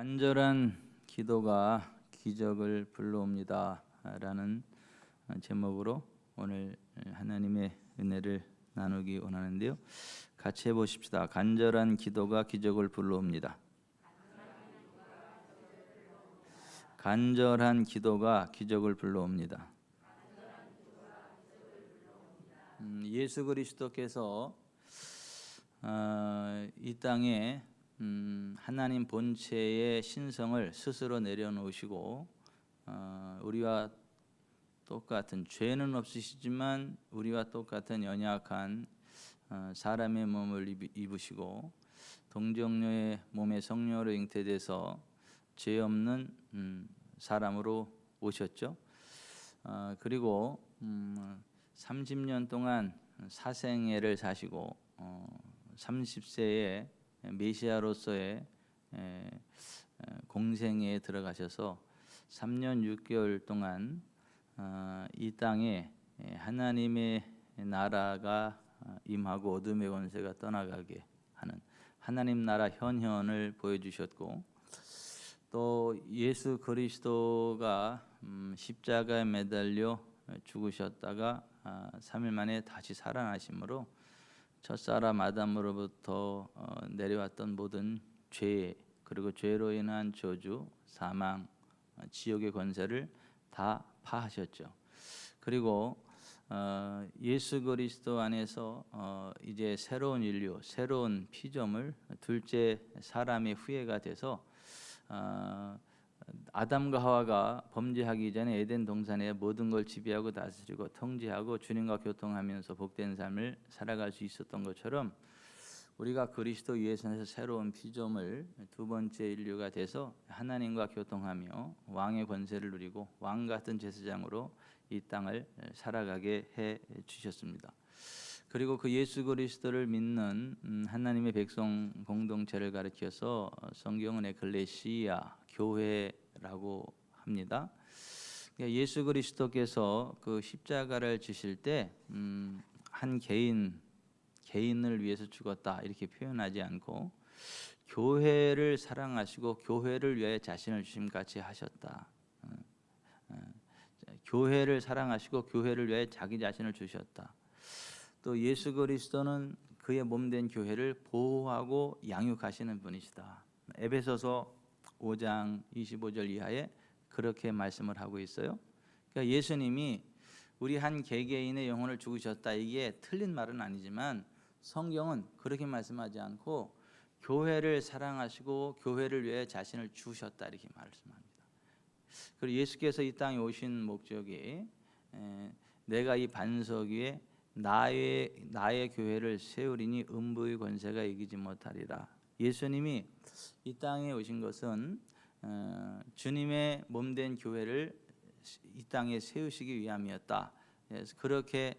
간절한 기도가 기적을 불러옵니다 라는 제목으로 오늘 하나님의 은혜를 나누기 원하는데요. 같이 해보십시다. 간절한 기도가 기적을 불러옵니다. 간절한 기도가 기적을 불러옵니다. 예수 그리스도께서 이 땅에 하나님 본체의 신성을 스스로 내려놓으시고 우리와 똑같은, 죄는 없으시지만 우리와 똑같은 연약한 사람의 몸을 입으시고 동정녀의 몸에 성령으로 잉태돼서 죄 없는 사람으로 오셨죠. 그리고 30년 동안 사생애를 사시고 30세에 메시아로서의 공생에 들어가셔서 3년 6개월 동안 이 땅에 하나님의 나라가 임하고 어둠의 권세가 떠나가게 하는 하나님 나라 현현을 보여주셨고, 또 예수 그리스도가 십자가에 매달려 죽으셨다가 3일 만에 다시 살아나심으로 첫사람 아담으로부터 내려왔던 모든 죄, 그리고 죄로 인한 저주, 사망, 지옥의 권세를 다 파하셨죠. 그리고 예수 그리스도 안에서 이제 새로운 인류, 새로운 피조물, 둘째 사람의 후예가 돼서 아담과 하와가 범죄하기 전에 에덴 동산의 모든 걸 지배하고 다스리고 통제하고 주님과 교통하면서 복된 삶을 살아갈 수 있었던 것처럼 우리가 그리스도 예수에서 새로운 피조물, 두 번째 인류가 돼서 하나님과 교통하며 왕의 권세를 누리고 왕 같은 제사장으로 이 땅을 살아가게 해 주셨습니다. 그리고 그 예수 그리스도를 믿는 하나님의 백성 공동체를 가리켜서 성경은 에클레시아, 교회라고 합니다. 예수 그리스도께서 그 십자가를 지실 때 한 개인을 위해서 죽었다 이렇게 표현하지 않고 교회를 사랑하시고 교회를 위해 자신을 주심같이 하셨다. 교회를 사랑하시고 교회를 위해 자기 자신을 주셨다. 또 예수 그리스도는 그의 몸된 교회를 보호하고 양육하시는 분이시다. 에베소서 5장 25절 이하에 그렇게 말씀을 하고 있어요. 그러니까 예수님이 우리 한 개개인의 영혼을 죽으셨다, 이게 틀린 말은 아니지만 성경은 그렇게 말씀하지 않고 교회를 사랑하시고 교회를 위해 자신을 주셨다 이렇게 말씀합니다. 그리고 예수께서 이 땅에 오신 목적이 내가 이 반석 위에 나의 교회를 세우리니 음부의 권세가 이기지 못하리라. 예수님이 이 땅에 오신 것은 주님의 몸된 교회를 이 땅에 세우시기 위함이었다. 그래서 그렇게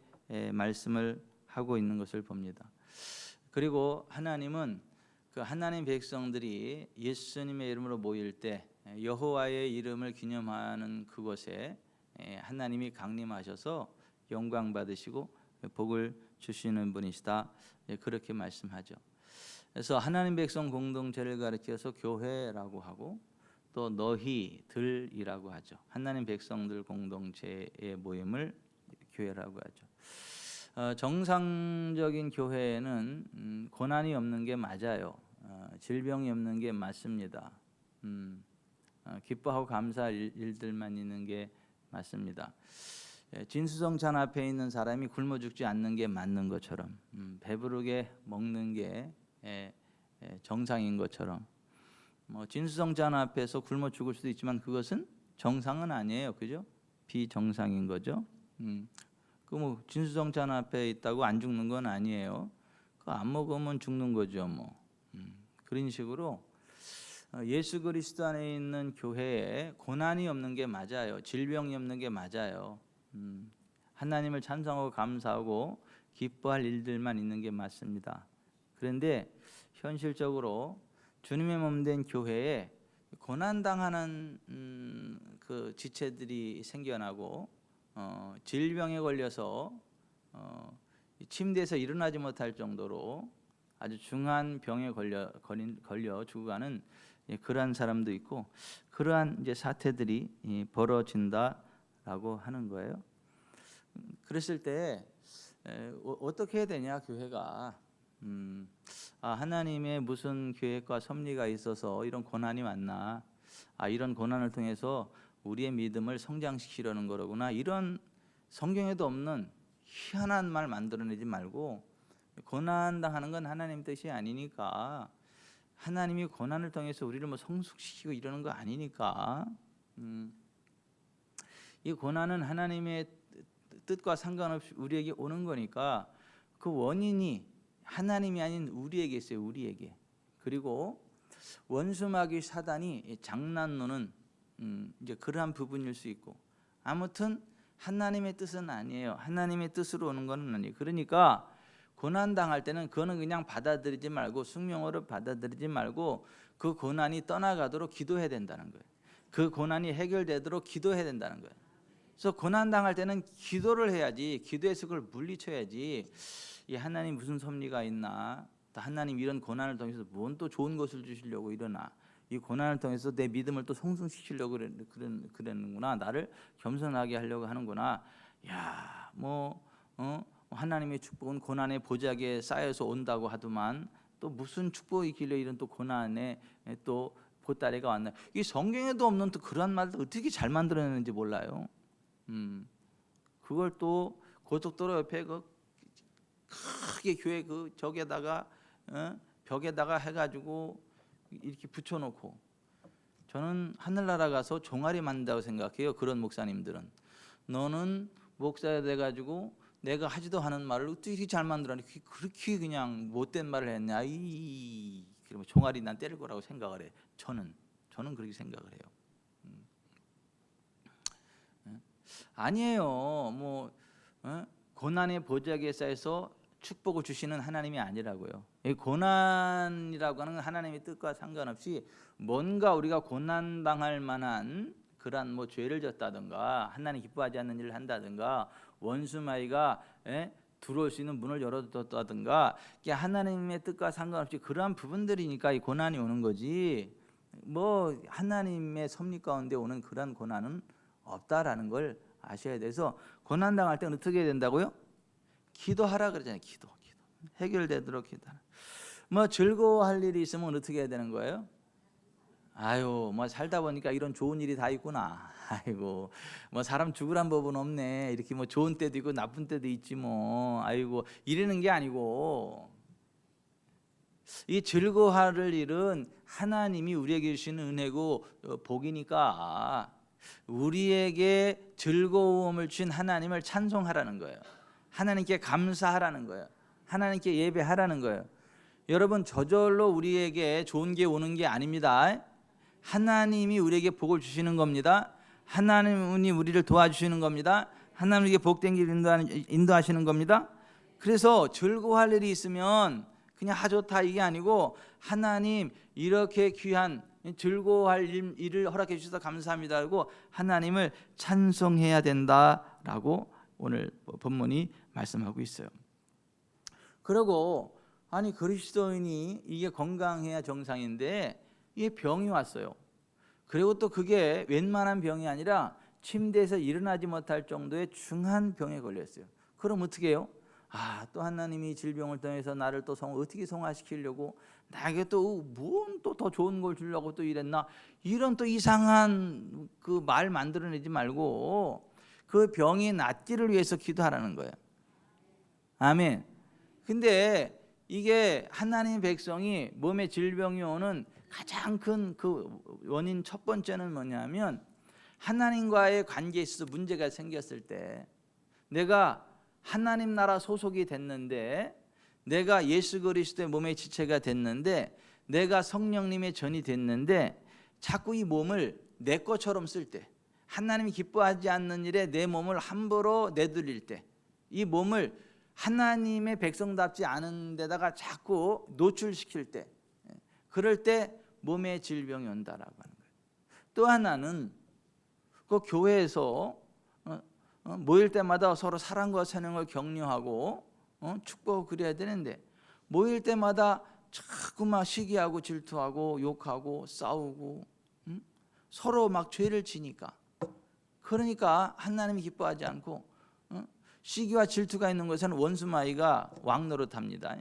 말씀을 하고 있는 것을 봅니다. 그리고 하나님은 그 하나님 백성들이 예수님의 이름으로 모일 때 여호와의 이름을 기념하는 그곳에 하나님이 강림하셔서 영광 받으시고 복을 주시는 분이시다, 그렇게 말씀하죠. 그래서 하나님 백성 공동체를 가리켜서 교회라고 하고 또 너희들이라고 하죠. 하나님 백성들 공동체의 모임을 교회라고 하죠. 정상적인 교회에는 고난이 없는 게 맞아요. 질병이 없는 게 맞습니다. 기뻐하고 감사할 일들만 있는 게 맞습니다. 진수성찬 앞에 있는 사람이 굶어 죽지 않는 게 맞는 것처럼, 배부르게 먹는 게 정상인 것처럼, 진수성찬 앞에서 굶어 죽을 수도 있지만 그것은 정상은 아니에요, 그죠? 비정상인 거죠. 그 뭐 진수성찬 앞에 있다고 안 죽는 건 아니에요. 그 안 먹으면 죽는 거죠, 뭐. 그런 식으로 예수 그리스도 안에 있는 교회에 고난이 없는 게 맞아요. 질병이 없는 게 맞아요. 하나님을 찬송하고 감사하고 기뻐할 일들만 있는 게 맞습니다. 그런데 현실적으로 주님의 몸된 교회에 고난당하는 그 지체들이 생겨나고 질병에 걸려서 침대에서 일어나지 못할 정도로 아주 중한 병에 걸려 죽어가는 그러한 사람도 있고 그러한 이제 사태들이 벌어진다라고 하는 거예요. 그랬을 때 어떻게 해야 되냐 교회가 하나님의 무슨 계획과 섭리가 있어서 이런 고난이 왔나, 이런 고난을 통해서 우리의 믿음을 성장시키려는 거로구나, 이런 성경에도 없는 희한한 말 만들어내지 말고, 고난 당하는 건 하나님 뜻이 아니니까, 하나님이 고난을 통해서 우리를 뭐 성숙시키고 이러는 거 아니니까, 이 고난은 하나님의 뜻과 상관없이 우리에게 오는 거니까 그 원인이 하나님이 아닌 우리에게 있어요. 우리에게. 그리고 원수마귀 사단이 장난노는 이제 그러한 부분일 수 있고, 아무튼 하나님의 뜻은 아니에요. 하나님의 뜻으로 오는 것은 아니에요. 그러니까 고난 당할 때는 그거는 그냥 받아들이지 말고, 숙명으로 받아들이지 말고 그 고난이 떠나가도록 기도해야 된다는 거예요. 그 고난이 해결되도록 기도해야 된다는 거예요. 그래서 고난 당할 때는 기도를 해야지, 기도해서 그걸 물리쳐야지. 이 하나님 무슨 섭리가 있나, 또 하나님 이런 고난을 통해서 뭔 또 좋은 것을 주시려고 이러나, 이 고난을 통해서 내 믿음을 또 성숙시키려고 그러는구나, 나를 겸손하게 하려고 하는구나. 야, 하나님의 축복은 고난의 보자기에 쌓여서 온다고 하더만, 또 무슨 축복이 있길래 이런 또 고난에 또 보따리가 왔나. 이 성경에도 없는 또 그런 말을 어떻게 잘 만들어내는지 몰라요. 그걸 또 고속도로 옆에 그 크게 교회 그 저기에다가 벽에다가 해가지고 이렇게 붙여놓고, 저는 하늘나라 가서 종아리 만든다고 생각해요. 그런 목사님들은. 너는 목사가 돼가지고 내가 하지도 않은 말을 어떻게 잘 만들어내, 그렇게 그냥 못된 말을 했냐, 그러면 종아리 난 때릴 거라고 생각을 해. 저는 그렇게 생각을 해요. 아니에요. 고난의 보자기에 쌓여서 축복을 주시는 하나님이 아니라고요. 이 고난이라고 하는 하나님의 뜻과 상관없이 뭔가 우리가 고난 당할 만한 그러한 죄를 졌다든가, 하나님 기뻐하지 않는 일을 한다든가, 원수마귀가 들어올 수 있는 문을 열어뒀다든가, 하나님의 뜻과 상관없이 그러한 부분들이니까 이 고난이 오는 거지, 하나님의 섭리 가운데 오는 그러한 고난은 없다라는 걸 아셔야 돼서, 고난 당할 때는 어떻게 해야 된다고요? 기도하라 그러잖아요. 기도. 해결되도록 기도하라. 즐거워할 일이 있으면 어떻게 해야 되는 거예요? 살다 보니까 이런 좋은 일이 다 있구나. 아이고, 사람 죽으란 법은 없네. 이렇게 좋은 때도 있고 나쁜 때도 있지 아이고, 이러는 게 아니고, 이 즐거워할 일은 하나님이 우리에게 주시는 은혜고 복이니까 우리에게 즐거움을 주신 하나님을 찬송하라는 거예요. 하나님께 감사하라는 거예요. 하나님께 예배하라는 거예요. 여러분, 저절로 우리에게 좋은 게 오는 게 아닙니다. 하나님이 우리에게 복을 주시는 겁니다. 하나님이 우리를 도와주시는 겁니다. 하나님에게 복된 길 인도하시는 겁니다. 그래서 즐거워할 일이 있으면 그냥 좋다 이게 아니고, 하나님 이렇게 귀한 즐거워할 일을 허락해 주셔서 감사합니다 하고 하나님을 찬송해야 된다라고 오늘 본문이 말씀하고 있어요. 그리고 그리스도인이 이게 건강해야 정상인데 이게 병이 왔어요. 그리고 또 그게 웬만한 병이 아니라 침대에서 일어나지 못할 정도의 중한 병에 걸렸어요. 그럼 어떻게 해요? 또 하나님이 질병을 통해서 나를 또 어떻게 성화시키려고, 나에게 또 뭔 또 더 좋은 걸 주려고 또 이랬나, 이런 또 이상한 그 말 만들어내지 말고 그 병이 낫기를 위해서 기도하라는 거예요. 아멘. 근데 이게 하나님 백성이 몸에 질병이 오는 가장 큰 그 원인 첫 번째는 뭐냐면, 하나님과의 관계에 있어서 문제가 생겼을 때, 내가 하나님 나라 소속이 됐는데, 내가 예수 그리스도의 몸의 지체가 됐는데, 내가 성령님의 전이 됐는데, 자꾸 이 몸을 내 것처럼 쓸 때, 하나님이 기뻐하지 않는 일에 내 몸을 함부로 내돌릴 때, 이 몸을 하나님의 백성답지 않은 데다가 자꾸 노출시킬 때, 그럴 때 몸에 질병이 온다라고 하는 거예요. 또 하나는 그 교회에서 모일 때마다 서로 사랑과 선행을 격려하고 축복을 그려야 되는데, 모일 때마다 자꾸 막 시기하고 질투하고 욕하고 싸우고 서로 막 죄를 지니까. 그러니까 하나님이 기뻐하지 않고 시기와 질투가 있는 것은 원수마귀가 왕노릇합니다.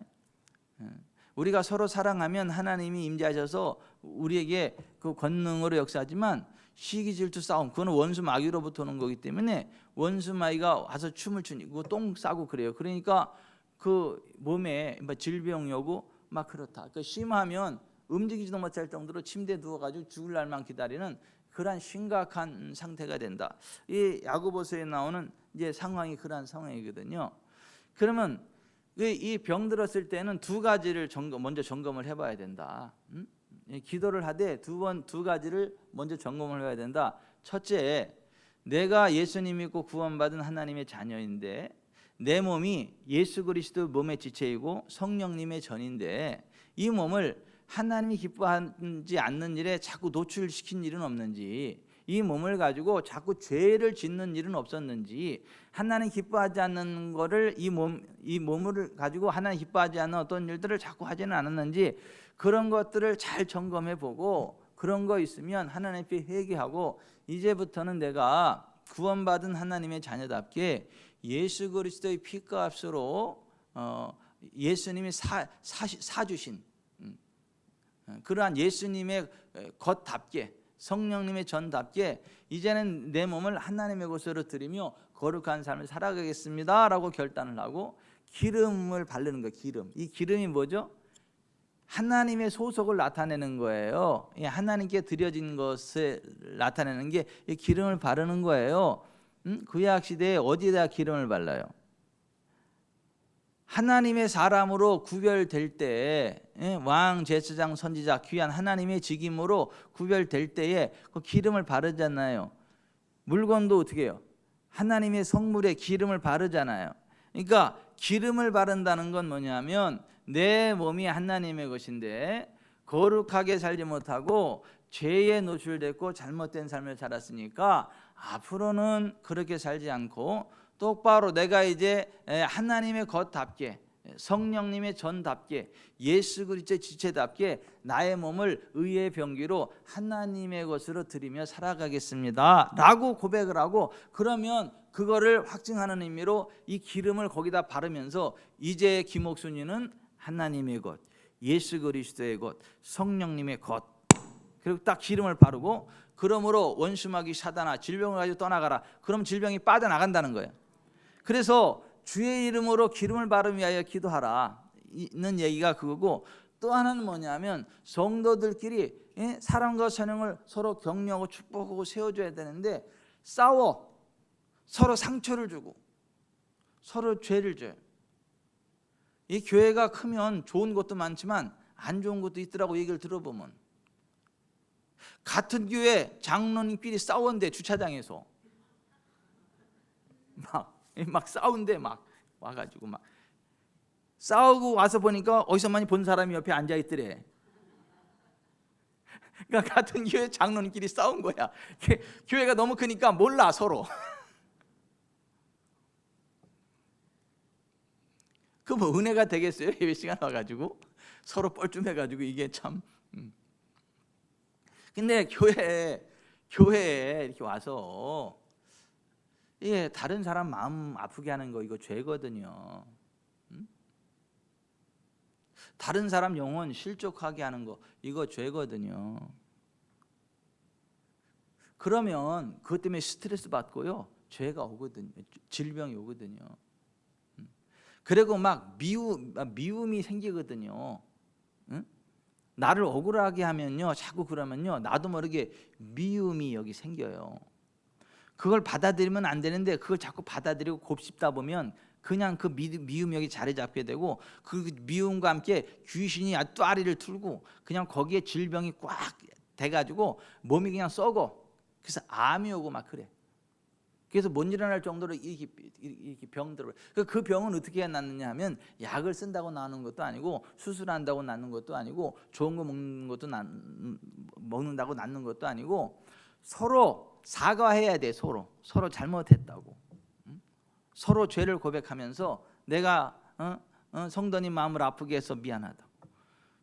우리가 서로 사랑하면 하나님이 임재하셔서 우리에게 그 권능으로 역사하지만 시기 질투 싸움 그거는 원수마귀로부터 오는 거기 때문에 원수마귀가 와서 춤을 추고 똥 싸고 그래요. 그러니까 그 몸에 질병이 오고 막 그렇다. 그 심하면 움직이지도 못할 정도로 침대에 누워가지고 죽을 날만 기다리는 그러한 심각한 상태가 된다. 이 야고보서에 나오는 이제 상황이 그러한 상황이거든요. 그러면 이 병 들었을 때는 두 가지를 먼저 점검을 해봐야 된다. 기도를 하되 두 가지를 먼저 점검을 해야 된다. 첫째, 내가 예수님 믿고 구원받은 하나님의 자녀인데 내 몸이 예수 그리스도 몸의 지체이고 성령님의 전인데 이 몸을 하나님이 기뻐하지 않는 일에 자꾸 노출시킨 일은 없는지, 이 몸을 가지고 자꾸 죄를 짓는 일은 없었는지, 하나님 기뻐하지 않는 거를 이 몸을 가지고 하나님 기뻐하지 않는 어떤 일들을 자꾸 하지는 않았는지 그런 것들을 잘 점검해 보고 그런 거 있으면 하나님 앞에 회개하고 이제부터는 내가 구원받은 하나님의 자녀답게 예수 그리스도의 피값으로 예수님이 사주신 그러한 예수님의 것답게 성령님의 전답게 이제는 내 몸을 하나님의 것으로 드리며 거룩한 삶을 살아가겠습니다 라고 결단을 하고 기름을 바르는 거예요. 기름. 이 기름이 뭐죠? 하나님의 소속을 나타내는 거예요. 하나님께 드려진 것을 나타내는 게 이 기름을 바르는 거예요. 구약 시대에 어디에다 기름을 발라요? 하나님의 사람으로 구별될 때, 왕, 제사장, 선지자, 귀한 하나님의 직임으로 구별될 때에 그 기름을 바르잖아요. 물건도 어떻게 해요? 하나님의 성물에 기름을 바르잖아요. 그러니까 기름을 바른다는 건 뭐냐면 내 몸이 하나님의 것인데 거룩하게 살지 못하고 죄에 노출됐고 잘못된 삶을 살았으니까 앞으로는 그렇게 살지 않고 똑바로 내가 이제 하나님의 것답게 성령님의 전답게 예수 그리스도의 지체답게 나의 몸을 의의 병기로 하나님의 것으로 드리며 살아가겠습니다 라고 고백을 하고, 그러면 그거를 확증하는 의미로 이 기름을 거기다 바르면서 이제 김옥순이는 하나님의 것, 예수 그리스도의 것, 성령님의 것, 그리고 딱 기름을 바르고 그러므로 원수마귀 사단아 질병을 가지고 떠나가라. 그럼 질병이 빠져나간다는 거예요. 그래서 주의 이름으로 기름을 바르기 위하여 기도하라 있는 얘기가 그거고, 또 하나는 뭐냐면 성도들끼리 사랑과 선행을 서로 격려하고 축복하고 세워줘야 되는데 싸워 서로 상처를 주고 서로 죄를 져요. 이 교회가 크면 좋은 것도 많지만 안 좋은 것도 있더라고. 얘기를 들어보면 같은 교회 장로님끼리 싸웠는데 주차장에서 막 싸운데 막 와가지고 막 싸우고 와서 보니까 어디서 많이 본 사람이 옆에 앉아 있더래. 그러니까 같은 교회 장로님끼리 싸운 거야. 교회가 너무 크니까 몰라 서로. 그 뭐 은혜가 되겠어요? 예배 시간 와가지고 서로 뻘쭘해가지고 이게 참. 근데 교회에 이렇게 와서 다른 사람 마음 아프게 하는 거 이거 죄거든요. 다른 사람 영혼 실족하게 하는 거 이거 죄거든요. 그러면 그것 때문에 스트레스 받고요, 죄가 오거든요. 질병이 오거든요. 그리고 막 미움이 생기거든요. 나를 억울하게 하면요, 자꾸 그러면요, 나도 모르게 미움이 여기 생겨요. 그걸 받아들이면 안 되는데 그걸 자꾸 받아들이고 곱씹다 보면 그냥 그 미움이 여기 자리 잡게 되고, 그 미움과 함께 귀신이 또아리를 틀고 그냥 거기에 질병이 꽉 돼가지고 몸이 그냥 썩어. 그래서 암이 오고 막 그래. 그래서 못 일어날 정도로 이렇게 병들어. 그 병은 어떻게 낫느냐 하면 약을 쓴다고 나는 것도 아니고 수술한다고 낫는 것도 아니고 좋은 거 먹는다고 낫는 것도 아니고 서로 사과해야 돼. 서로 잘못했다고. 서로 죄를 고백하면서 내가 성도님 마음을 아프게 해서 미안하다고.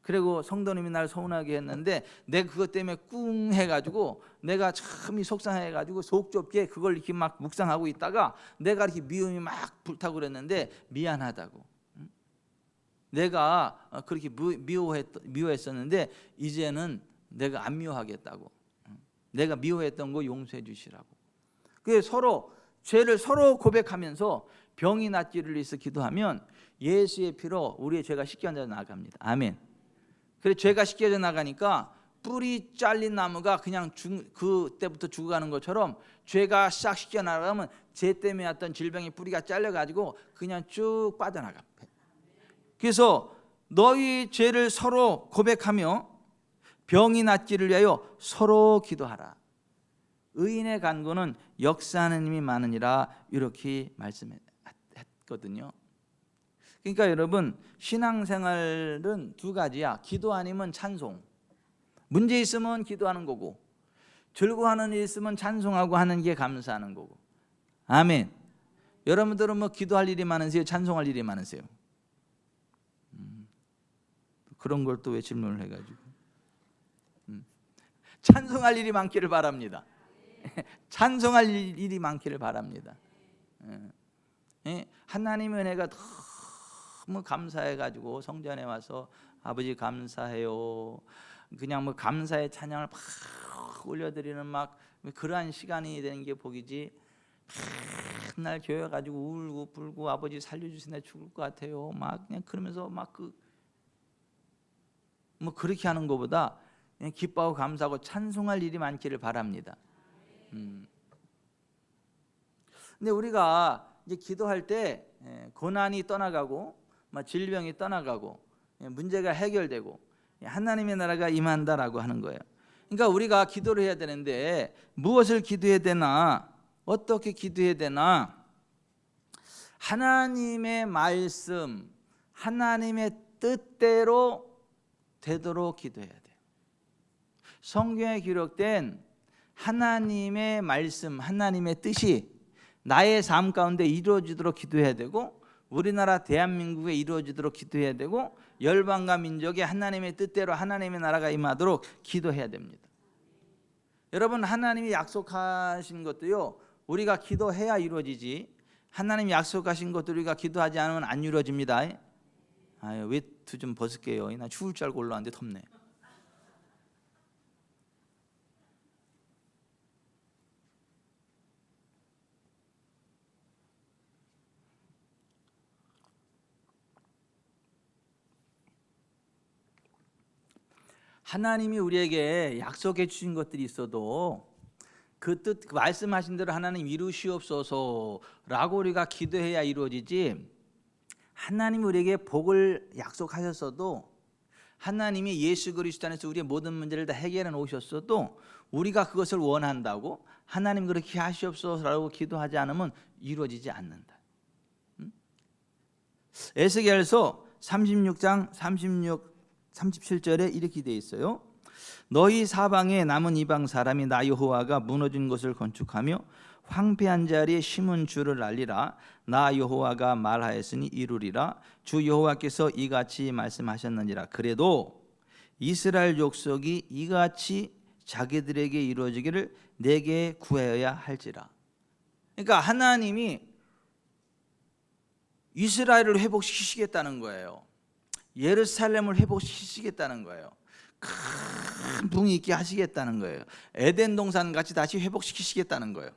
그리고 성도님이 날 서운하게 했는데 내가 그것 때문에 꿍 해가지고 내가 참 속상해가지고 속 좁게 그걸 이렇게 막 묵상하고 있다가 내가 이렇게 미움이 막 불타고 그랬는데 미안하다고. 내가 그렇게 미워했었는데 이제는 내가 안 미워하겠다고. 내가 미워했던 거 용서해 주시라고. 그게 서로 죄를 서로 고백하면서 병이 낫기를 위해서 기도하면 예수의 피로 우리의 죄가 씻겨져 나갑니다. 아멘. 그래 죄가 씻겨져 나가니까 뿌리 잘린 나무가 그냥 그때부터 죽어가는 것처럼 죄가 싹 씻겨 나가면 죄 때문에 왔던 질병의 뿌리가 잘려가지고 그냥 쭉 빠져나가. 그래서 너희 죄를 서로 고백하며 병이 낫기를 위하여 서로 기도하라. 의인의 간구는 역사하는 힘이 많으니라 이렇게 말씀했거든요. 그러니까 여러분 신앙생활은 두 가지야. 기도 아니면 찬송. 문제 있으면 기도하는 거고 즐거워하는 일 있으면 찬송하고 하는 게 감사하는 거고. 아멘. 여러분들은 뭐 기도할 일이 많으세요? 찬송할 일이 많으세요? 그런 걸 또 왜 질문을 해가지고 찬송할 일이 많기를 바랍니다. 찬송할 일이 많기를 바랍니다. 하나님의 은혜가 너무 감사해가지고 성전에 와서 아버지 감사해요. 그냥 뭐 감사의 찬양을 막 올려드리는 막 그러한 시간이 되는 게 복이지. 맨날 교회 가지고 울고 불고 아버지 살려주시네 죽을 것 같아요. 막 그냥 그러면서 막 뭐 그렇게 하는 것보다 그냥 기뻐하고 감사하고 찬송할 일이 많기를 바랍니다. 근데 우리가 이제 기도할 때 고난이 떠나가고 질병이 떠나가고 문제가 해결되고 하나님의 나라가 임한다라고 하는 거예요. 그러니까 우리가 기도를 해야 되는데 무엇을 기도해야 되나? 어떻게 기도해야 되나? 하나님의 말씀, 하나님의 뜻대로 되도록 기도해야 돼요. 성경에 기록된 하나님의 말씀, 하나님의 뜻이 나의 삶 가운데 이루어지도록 기도해야 되고 우리나라 대한민국에 이루어지도록 기도해야 되고 열방과 민족에 하나님의 뜻대로 하나님의 나라가 임하도록 기도해야 됩니다. 여러분 하나님이 약속하신 것도요 우리가 기도해야 이루어지지 하나님이 약속하신 것도 우리가 기도하지 않으면 안 이루어집니다. 외투 좀 벗을게요. 나 추울 줄 알고 올라왔는데 덥네. 하나님이 우리에게 약속해 주신 것들이 있어도 그 뜻 말씀하신 대로 하나님 이루시옵소서라고 우리가 기도해야 이루어지지 하나님이 우리에게 복을 약속하셨어도 하나님이 예수 그리스도 안에서 우리의 모든 문제를 다 해결해 놓으셨어도 우리가 그것을 원한다고 하나님 그렇게 하시옵소서라고 기도하지 않으면 이루어지지 않는다. 에스겔서 36장 37절에 이렇게 되어 있어요. 너희 사방에 남은 이방 사람이 나 여호와가 무너진 것을 건축하며 황폐한 자리에 심은 줄을 알리라. 나 여호와가 말하였으니 이루리라. 주 여호와께서 이같이 말씀하셨느니라. 그래도 이스라엘 족속이 이같이 자기들에게 이루어지기를 내게 구하여야 할지라. 그러니까 하나님이 이스라엘을 회복시키시겠다는 거예요. 예루살렘을 회복시키시겠다는 거예요. 큰 붕이 있게 하시겠다는 거예요. 에덴 동산 같이 다시 회복시키시겠다는 거예요.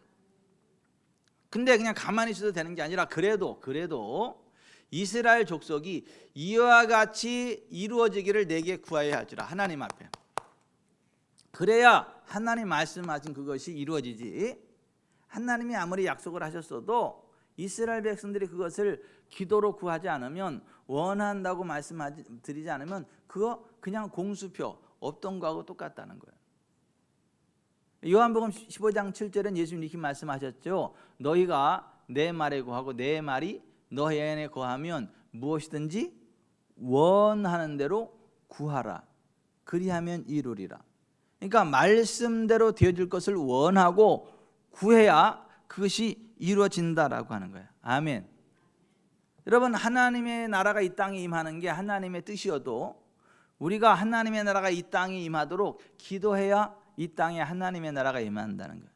근데 그냥 가만히 있어도 되는 게 아니라 그래도 이스라엘 족속이 이와 같이 이루어지기를 내게 구하여야 할지라. 하나님 앞에 그래야 하나님 말씀하신 그것이 이루어지지. 하나님이 아무리 약속을 하셨어도 이스라엘 백성들이 그것을 기도로 구하지 않으면 원한다고 말씀드리지 않으면 그거 그냥 공수표 없던 거하고 똑같다는 거예요. 요한복음 15장 7절은 예수님이 이렇게 말씀하셨죠. 너희가 내 말에 거하고 내 말이 너희 안에 거하면 무엇이든지 원하는 대로 구하라. 그리하면 이루리라. 그러니까 말씀대로 되어질 것을 원하고 구해야 그것이 이루어진다라고 하는 거예요. 아멘. 여러분 하나님의 나라가 이 땅에 임하는 게 하나님의 뜻이어도 우리가 하나님의 나라가 이 땅에 임하도록 기도해야 이 땅에 하나님의 나라가 임한다는 거예요.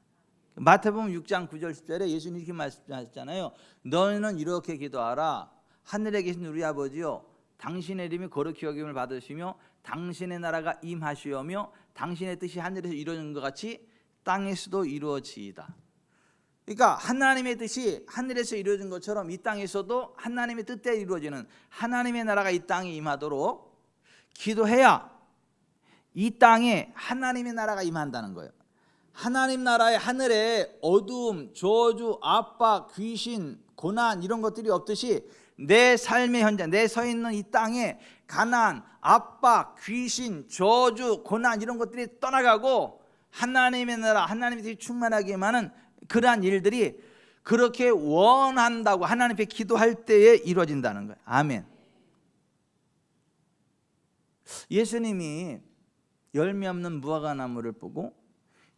마태복음 6장 9절 10절에 예수님이 이렇게 말씀하셨잖아요. 너희는 이렇게 기도하라. 하늘에 계신 우리 아버지요, 당신의 이름이 거룩히 여김을 받으시며 당신의 나라가 임하시오며 당신의 뜻이 하늘에서 이루어진 것 같이 땅에서도 이루어지이다. 그러니까 하나님의 뜻이 하늘에서 이루어진 것처럼 이 땅에서도 하나님의 뜻대로 이루어지는 하나님의 나라가 이 땅에 임하도록 기도해야 이 땅에 하나님의 나라가 임한다는 거예요. 하나님 나라의 하늘에 어두움, 저주, 압박, 귀신, 고난 이런 것들이 없듯이 내 삶의 현장, 내 서 있는 이 땅에 가난, 압박, 귀신, 저주, 고난 이런 것들이 떠나가고 하나님의 나라, 하나님의 뜻이 충만하게 임하는 그러한 일들이 그렇게 원한다고 하나님 앞에 기도할 때에 이루어진다는 거예요. 아멘. 예수님이 열매 없는 무화과 나무를 보고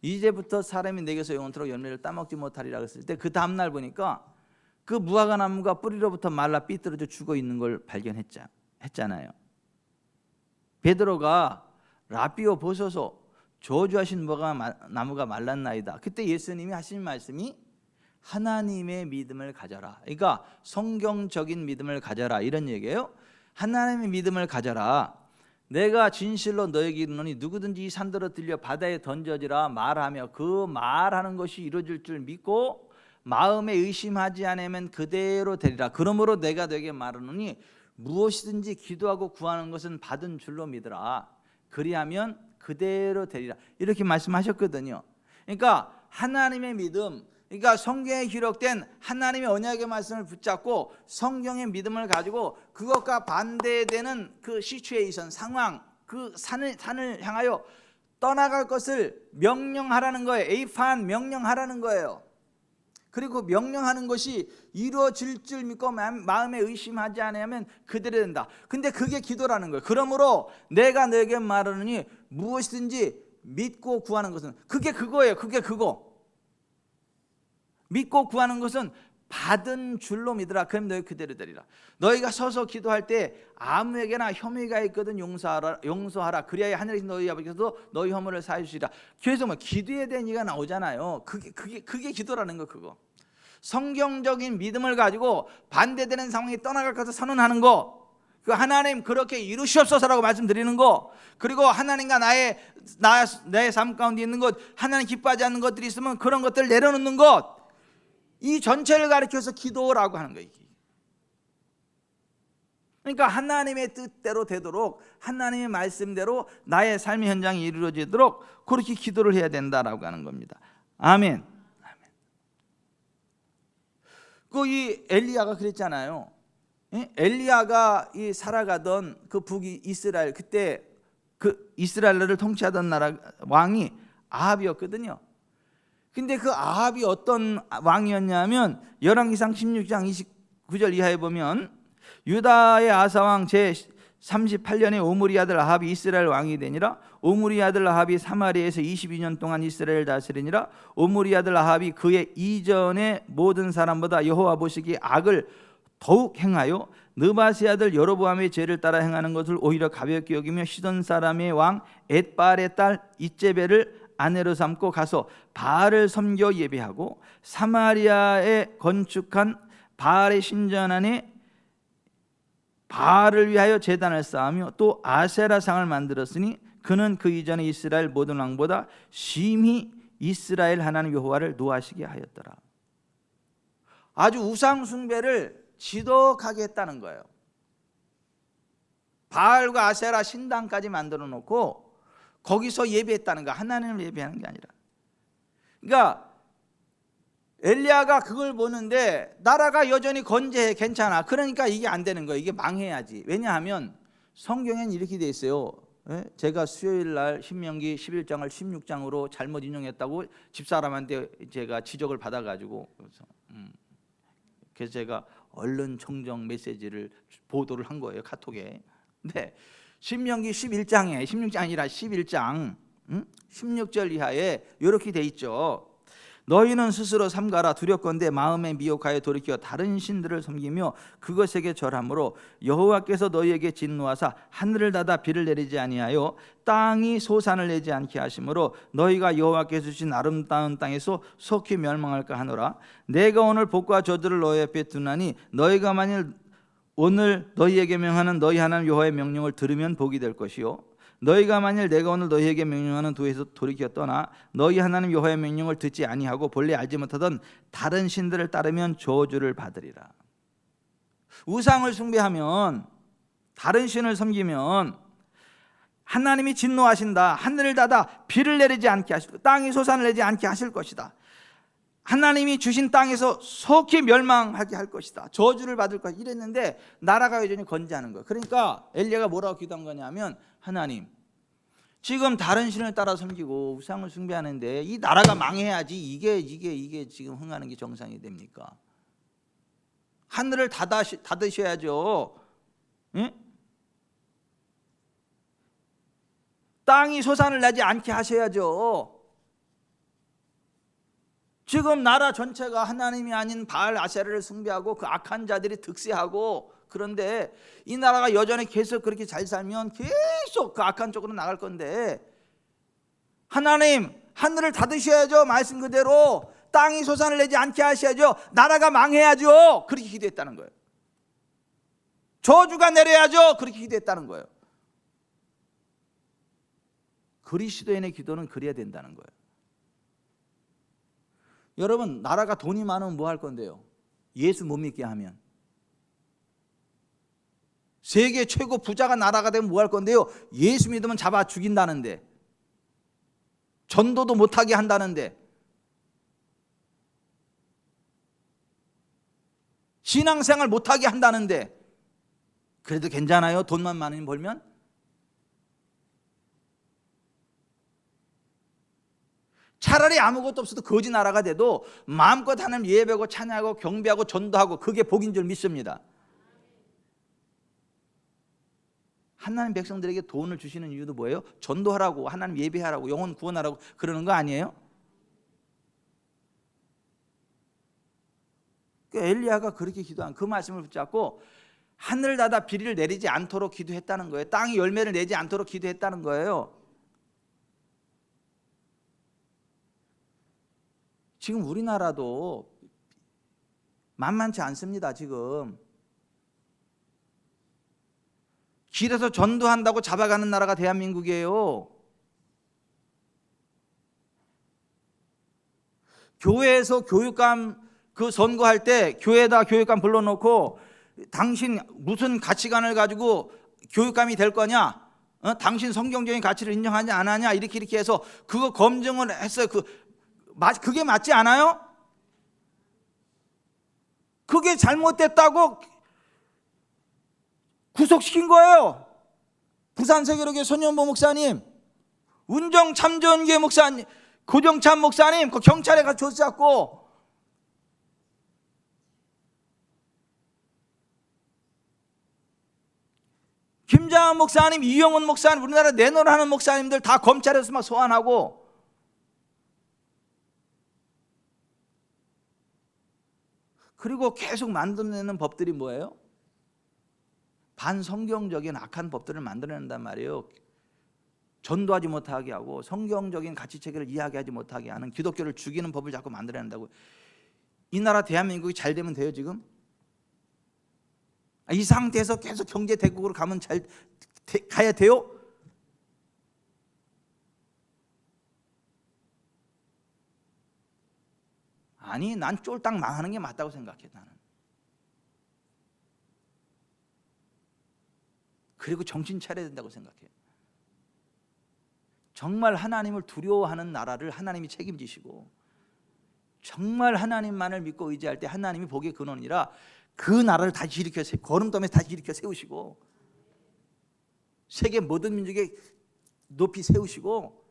이제부터 사람이 내게서 영원토록 열매를 따먹지 못하리라 했을 때 그 다음날 보니까 그 무화과 나무가 뿌리로부터 말라 삐뚤어져 죽어 있는 걸 발견했잖아요. 베드로가 라비오 보소서 저주하신 무화과 나무가 말랐나이다. 그때 예수님이 하신 말씀이 하나님의 믿음을 가져라. 그러니까 성경적인 믿음을 가져라 이런 얘기예요. 하나님의 믿음을 가져라. 내가 진실로 너에게 이르노니 누구든지 이 산더러 들려 바다에 던져지라 말하며 그 말하는 것이 이루어질 줄 믿고 마음에 의심하지 않으면 그대로 되리라. 그러므로 내가 너에게 말하노니 무엇이든지 기도하고 구하는 것은 받은 줄로 믿으라. 그리하면 그대로 되리라. 이렇게 말씀하셨거든요. 그러니까 하나님의 믿음, 그러니까 성경에 기록된 하나님의 언약의 말씀을 붙잡고 성경의 믿음을 가지고 그것과 반대되는 그 시츄에이션, 상황, 그 산을 향하여 떠나갈 것을 명령하라는 거예요. 에이판 명령하라는 거예요. 그리고 명령하는 것이 이루어질 줄 믿고 마음에 의심하지 않으면 그대로 된다. 근데 그게 기도라는 거예요. 그러므로 내가 너에게 말하느니 무엇이든지 믿고 구하는 것은 그게 그거예요. 그게 그거. 믿고 구하는 것은 받은 줄로 믿으라. 그럼 너희 그대로 되리라. 너희가 서서 기도할 때 아무에게나 혐의가 있거든 용서하라. 그리하여 하늘에서 너희 아버지께서도 너희 허물을 사해 주시리라. 그래서 뭐 기도에 대한 얘기가 나오잖아요. 그게 기도라는 거. 그거 성경적인 믿음을 가지고 반대되는 상황이 떠나갈 것을 선언하는 거. 그 하나님 그렇게 이루시옵소서라고 말씀드리는 거. 그리고 하나님과 나의 삶 가운데 있는 것, 하나님 기뻐하지 않는 것들이 있으면 그런 것들을 내려놓는 것. 이 전체를 가리켜서 기도라고 하는 거예요. 그러니까 하나님의 뜻대로 되도록 하나님의 말씀대로 나의 삶의 현장이 이루어지도록 그렇게 기도를 해야 된다라고 하는 겁니다. 아멘. 이 엘리야가 그랬잖아요. 엘리야가 이 살아가던 그 북이 이스라엘, 그때 그 이스라엘을 통치하던 나라 왕이 아합이었거든요. 근데 그 아합이 어떤 왕이었냐면 열왕기상 16장 29절 이하에 보면 유다의 아사왕 제 38년에 오므리 아들 아합이 이스라엘 왕이 되니라. 오므리 아들 아합이 사마리아에서 22년 동안 이스라엘을 다스리니라. 오므리 아들 아합이 그의 이전의 모든 사람보다 여호와 보시기에 악을 더욱 행하여 느바세 아들 여로보암의 죄를 따라 행하는 것을 오히려 가볍게 여기며 시돈 사람의 왕 엣발의 딸 이제벨을 아내로 삼고 가서 바알을 섬겨 예배하고 사마리아에 건축한 바알의 신전 안에 바알을 위하여 제단을 쌓으며 또 아세라상을 만들었으니 그는 그 이전에 이스라엘 모든 왕보다 심히 이스라엘 하나님 여호와를 노하시게 하였더라. 아주 우상 숭배를 지독하게 했다는 거예요. 바알과 아세라 신당까지 만들어 놓고 거기서 예배했다는 거. 하나님을 예배하는 게 아니라. 그러니까 엘리야가 그걸 보는데 나라가 여전히 건재해, 괜찮아. 그러니까 이게 안 되는 거예요. 이게 망해야지. 왜냐하면 성경에는 이렇게 돼 있어요. 제가 수요일 날 신명기 11장을 16장으로 잘못 인용했다고 집사람한테 제가 지적을 받아가지고 그래서 제가 얼른 정정 메시지를 보도를 한 거예요, 카톡에. 근데 신명기 11장에 16장 아니라 11장 16절 이하에 이렇게 돼 있죠. 너희는 스스로 삼가라. 두렵건대 마음에 미혹하여 돌이켜 다른 신들을 섬기며 그것에게 절함으로 여호와께서 너희에게 진노하사 하늘을 닫아 비를 내리지 아니하여 땅이 소산을 내지 않게 하심으로 너희가 여호와께서 주신 아름다운 땅에서 속히 멸망할까 하노라. 내가 오늘 복과 저주를 너희 앞에 두나니 너희가 만일 오늘 너희에게 명하는 너희 하나님 여호와의 명령을 들으면 복이 될 것이요 너희가 만일 내가 오늘 너희에게 명령하는 도에서 돌이켜 떠나 너희 하나님 여호와의 명령을 듣지 아니하고 본래 알지 못하던 다른 신들을 따르면 저주를 받으리라. 우상을 숭배하면, 다른 신을 섬기면 하나님이 진노하신다. 하늘을 닫아 비를 내리지 않게 하실 것이다. 땅이 소산을 내지 않게 하실 것이다. 하나님이 주신 땅에서 속히 멸망하게 할 것이다. 저주를 받을 것이다. 이랬는데 나라가 여전히 건재하는 거예요. 그러니까 엘리야가 뭐라고 기도한 거냐면, 하나님, 지금 다른 신을 따라 섬기고 우상을 숭배하는데 이 나라가 망해야지 이게 지금 흥하는 게 정상이 됩니까? 하늘을 닫으셔야죠. 응? 땅이 소산을 내지 않게 하셔야죠. 지금 나라 전체가 하나님이 아닌 바알 아세라를 숭배하고 그 악한 자들이 득세하고, 그런데 이 나라가 여전히 계속 그렇게 잘 살면 계속 그 악한 쪽으로 나갈 건데, 하나님 하늘을 닫으셔야죠. 말씀 그대로 땅이 소산을 내지 않게 하셔야죠. 나라가 망해야죠. 그렇게 기도했다는 거예요. 저주가 내려야죠. 그렇게 기도했다는 거예요. 그리스도인의 기도는 그래야 된다는 거예요. 여러분, 나라가 돈이 많으면 뭐 할 건데요? 예수 못 믿게 하면. 세계 최고 부자가 나라가 되면 뭐 할 건데요? 예수 믿으면 잡아 죽인다는데, 전도도 못하게 한다는데, 신앙생활 못하게 한다는데, 그래도 괜찮아요? 돈만 많이 벌면? 차라리 아무것도 없어도 거지 나라가 돼도 마음껏 하나님 예배하고 찬양하고 경배하고 전도하고, 그게 복인 줄 믿습니다. 하나님 백성들에게 돈을 주시는 이유도 뭐예요? 전도하라고, 하나님 예배하라고, 영혼 구원하라고 그러는 거 아니에요? 엘리야가 그렇게 기도한 그 말씀을 붙잡고 하늘 닫아 비를 내리지 않도록 기도했다는 거예요. 땅이 열매를 내지 않도록 기도했다는 거예요. 지금 우리나라도 만만치 않습니다. 지금 길에서 전도한다고 잡아가는 나라가 대한민국이에요. 교회에서 교육감 그 선거할 때 교회에다 교육감 불러놓고, 당신 무슨 가치관을 가지고 교육감이 될 거냐, 당신 성경적인 가치를 인정하냐 안 하냐, 이렇게 해서 그거 검증을 했어요. 그게 맞지 않아요? 그게 잘못됐다고 구속시킨 거예요. 부산세계로교회 손연보 목사님, 운정참전교회 목사님, 고정찬 목사님, 그 경찰에 가서 조사했고, 김장한 목사님, 이영훈 목사님, 우리나라 내노라는 목사님들 다 검찰에서 막 소환하고, 그리고 계속 만들어내는 법들이 뭐예요? 반성경적인 악한 법들을 만들어낸단 말이에요. 전도하지 못하게 하고 성경적인 가치체계를 이해하지 못하게 하는, 기독교를 죽이는 법을 자꾸 만들어낸다고. 이 나라 대한민국이 잘 되면 돼요 지금? 이 상태에서 계속 경제 대국으로 가면 가야 돼요? 아니, 난 쫄딱 망하는 게 맞다고 생각해. 나는. 그리고 정신 차려야 된다고 생각해. 정말 하나님을 두려워하는 나라를 하나님이 책임지시고, 정말 하나님만을 믿고 의지할 때 하나님이 복의 근원이라 그 나라를 다시 일으켜, 거름돔에서 다시 일으켜 세우시고, 세계 모든 민족에 높이 세우시고,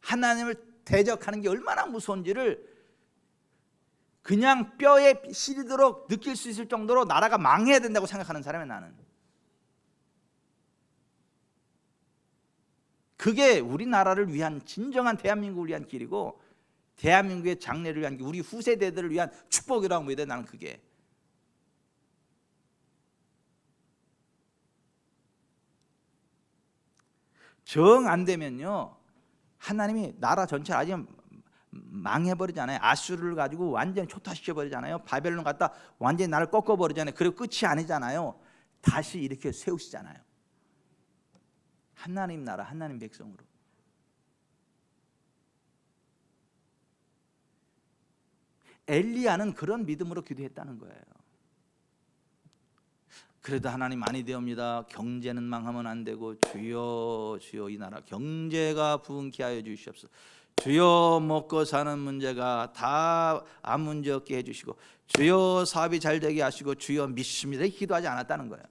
하나님을 대적하는 게 얼마나 무서운지를 그냥 뼈에 시리도록 느낄 수 있을 정도로 나라가 망해야 된다고 생각하는 사람이에요. 나는. 그게 우리나라를 위한, 진정한 대한민국을 위한 길이고, 대한민국의 장래를 위한, 우리 후세대들을 위한 축복이라고 믿어요. 나는 그게. 정 안 되면요, 하나님이 나라 전체를 아주 망해버리잖아요. 아수르를 가지고 완전히 초토화시켜버리잖아요. 바벨론 갖다 완전히 나를 꺾어버리잖아요. 그리고 끝이 아니잖아요. 다시 이렇게 세우시잖아요. 하나님 나라, 하나님 백성으로. 엘리야는 그런 믿음으로 기도했다는 거예요. 그래도 하나님 아니 되옵니다. 경제는 망하면 안 되고, 주여 주여 이 나라 경제가 부흥케 하여 주시옵소서. 주여 먹고 사는 문제가 다 아무 문제 없게 해주시고, 주여 사업이 잘 되게 하시고, 주여 믿습니다. 이렇게 기도하지 않았다는 거예요.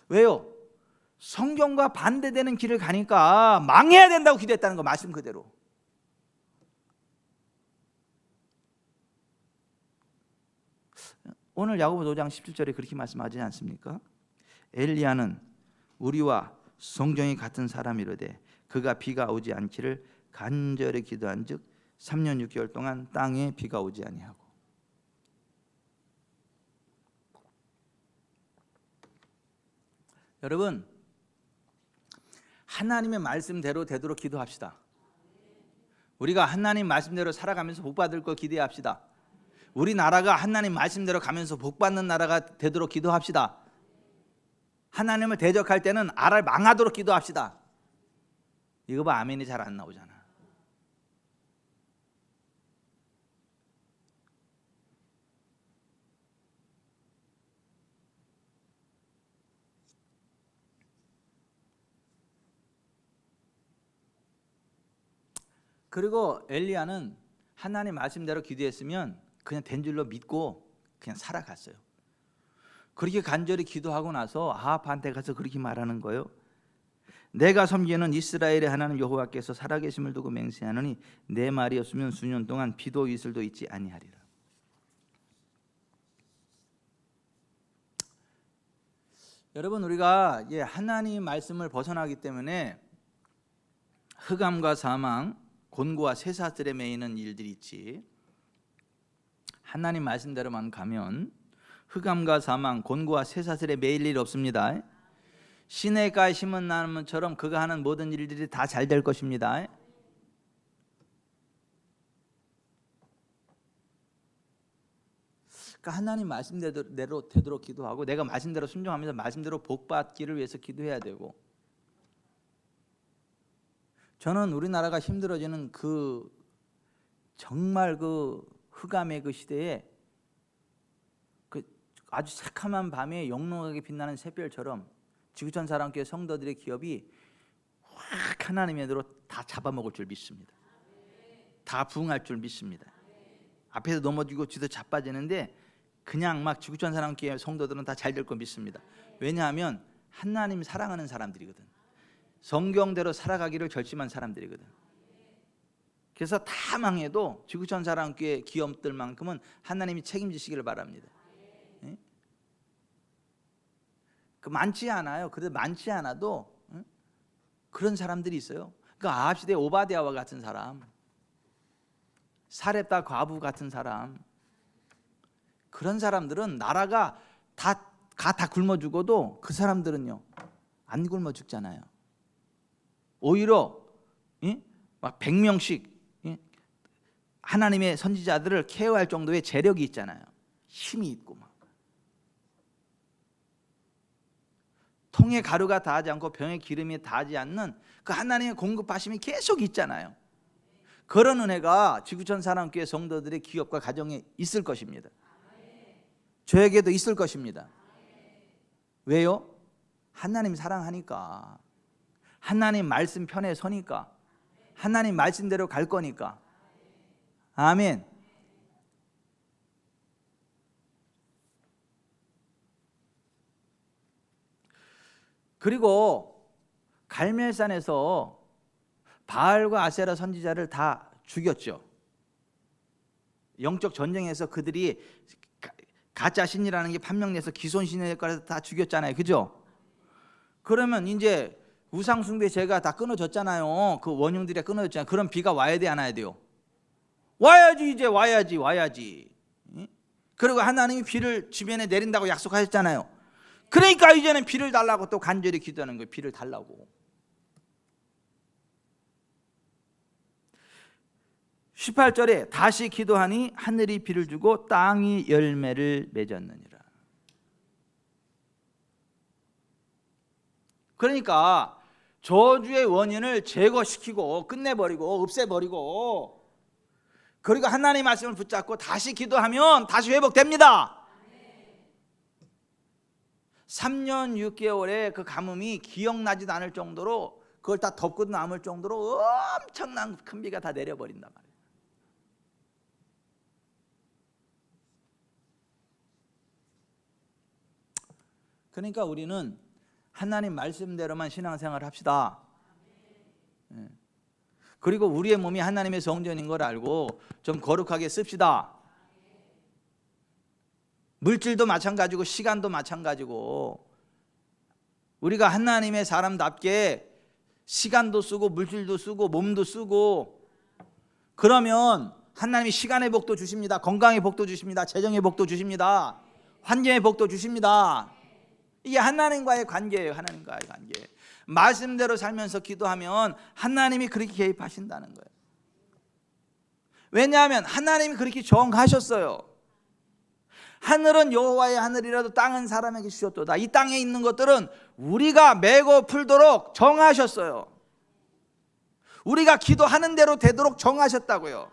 왜요? 성경과 반대되는 길을 가니까 망해야 된다고 기도했다는 거, 말씀 그대로. 오늘 야고보 5장 17절에 그렇게 말씀하지 않습니까? 엘리야는 우리와 성정이 같은 사람이로되 그가 비가 오지 않기를 간절히 기도한즉 3년 6개월 동안 땅에 비가 오지 아니하고. 여러분, 하나님의 말씀대로 되도록 기도합시다. 우리가 하나님 말씀대로 살아가면서 복받을 거 기대합시다. 우리나라가 하나님 말씀대로 가면서 복받는 나라가 되도록 기도합시다. 하나님을 대적할 때는 나라를 망하도록 기도합시다. 이거 봐, 아멘이 잘 안 나오잖아. 그리고 엘리야는 하나님 말씀대로 기도했으면 그냥 된 줄로 믿고 그냥 살아갔어요. 그렇게 간절히 기도하고 나서 아합한테 가서 그렇게 말하는 거예요. 내가 섬기는 이스라엘의 하나님 여호와께서 살아계심을 두고 맹세하노니 내 말이 없으면 수년 동안 비도 이슬도 있지 아니하리라. 여러분, 우리가 하나님 말씀을 벗어나기 때문에 흑암과 사망, 곤고와 쇠사슬에 매이는 일들이 있지, 하나님 말씀대로만 가면 흑암과 사망, 곤고와 쇠사슬에 매일 일 없습니다. 시냇가에 심은 나무처럼 그가 하는 모든 일들이 다 잘 될 것입니다. 그러니까 하나님 말씀대로 되도록 기도하고, 내가 말씀대로 순종하면서 말씀대로 복받기를 위해서 기도해야 되고. 저는 우리나라가 힘들어지는 그 정말 그 흑암의 그 시대에 그 아주 새카만 밤에 영롱하게 빛나는 샛별처럼 지구촌 사랑교회 성도들의 기업이 확 하나님의 대로 다 잡아먹을 줄 믿습니다. 다 부흥할 줄 믿습니다. 앞에서 넘어지고 뒤도 자빠지는데 그냥 막 지구촌 사랑교회 성도들은 다 잘 될 거 믿습니다. 왜냐하면 하나님 사랑하는 사람들이거든. 성경대로 살아가기를 결심한 사람들이거든. 그래서 다 망해도 지구촌 사랑교회 기업들만큼은 하나님이 책임지시기를 바랍니다. 예? 그 많지 않아요. 그래도 많지 않아도 그런 사람들이 있어요. 그 아합 시대 오바댜와 같은 사람, 사렙다 과부 같은 사람, 그런 사람들은 나라가 다 굶어 죽어도 그 사람들은요 안 굶어 죽잖아요. 오히려 막 100명씩 하나님의 선지자들을 케어할 정도의 재력이 있잖아요. 힘이 있고 막. 통에 가루가 닿지 않고 병에 기름이 닿지 않는 그 하나님의 공급하심이 계속 있잖아요. 그런 은혜가 지구촌 사랑교회 성도들의 기업과 가정에 있을 것입니다. 저에게도 있을 것입니다. 왜요? 하나님 사랑하니까, 하나님 말씀 편에 서니까, 하나님 말씀대로 갈 거니까. 아멘. 그리고 갈멜산에서 바알과 아세라 선지자를 다 죽였죠. 영적 전쟁에서 그들이 가짜 신이라는 게 판명돼서 기손신일 거라서 다 죽였잖아요. 그죠? 그러면 이제 우상숭배 제가 다 끊어졌잖아요. 그 원흉들이 끊어졌잖아요. 그럼 비가 와야 돼, 안 와야 돼요? 와야지. 이제 와야지. 그리고 하나님이 비를 주변에 내린다고 약속하셨잖아요. 그러니까 이제는 비를 달라고 또 간절히 기도하는 거예요. 비를 달라고. 18절에 다시 기도하니 하늘이 비를 주고 땅이 열매를 맺었느니라. 그러니까 저주의 원인을 제거시키고 끝내버리고 없애버리고, 그리고 하나님의 말씀을 붙잡고 다시 기도하면 다시 회복됩니다. 3년 6개월의 그 가뭄이 기억나지도 않을 정도로, 그걸 다 덮고 남을 정도로 엄청난 큰 비가 다 내려버린단 말이에요. 그러니까 우리는 하나님 말씀대로만 신앙생활을 합시다. 그리고 우리의 몸이 하나님의 성전인 걸 알고 좀 거룩하게 씁시다. 물질도 마찬가지고 시간도 마찬가지고, 우리가 하나님의 사람답게 시간도 쓰고 물질도 쓰고 몸도 쓰고, 그러면 하나님이 시간의 복도 주십니다. 건강의 복도 주십니다. 재정의 복도 주십니다. 환경의 복도 주십니다. 이게 하나님과의 관계예요. 하나님과의 관계. 말씀대로 살면서 기도하면 하나님이 그렇게 개입하신다는 거예요. 왜냐하면 하나님이 그렇게 정하셨어요. 하늘은 여호와의 하늘이라도 땅은 사람에게 주셨도다. 이 땅에 있는 것들은 우리가 메고 풀도록 정하셨어요. 우리가 기도하는 대로 되도록 정하셨다고요.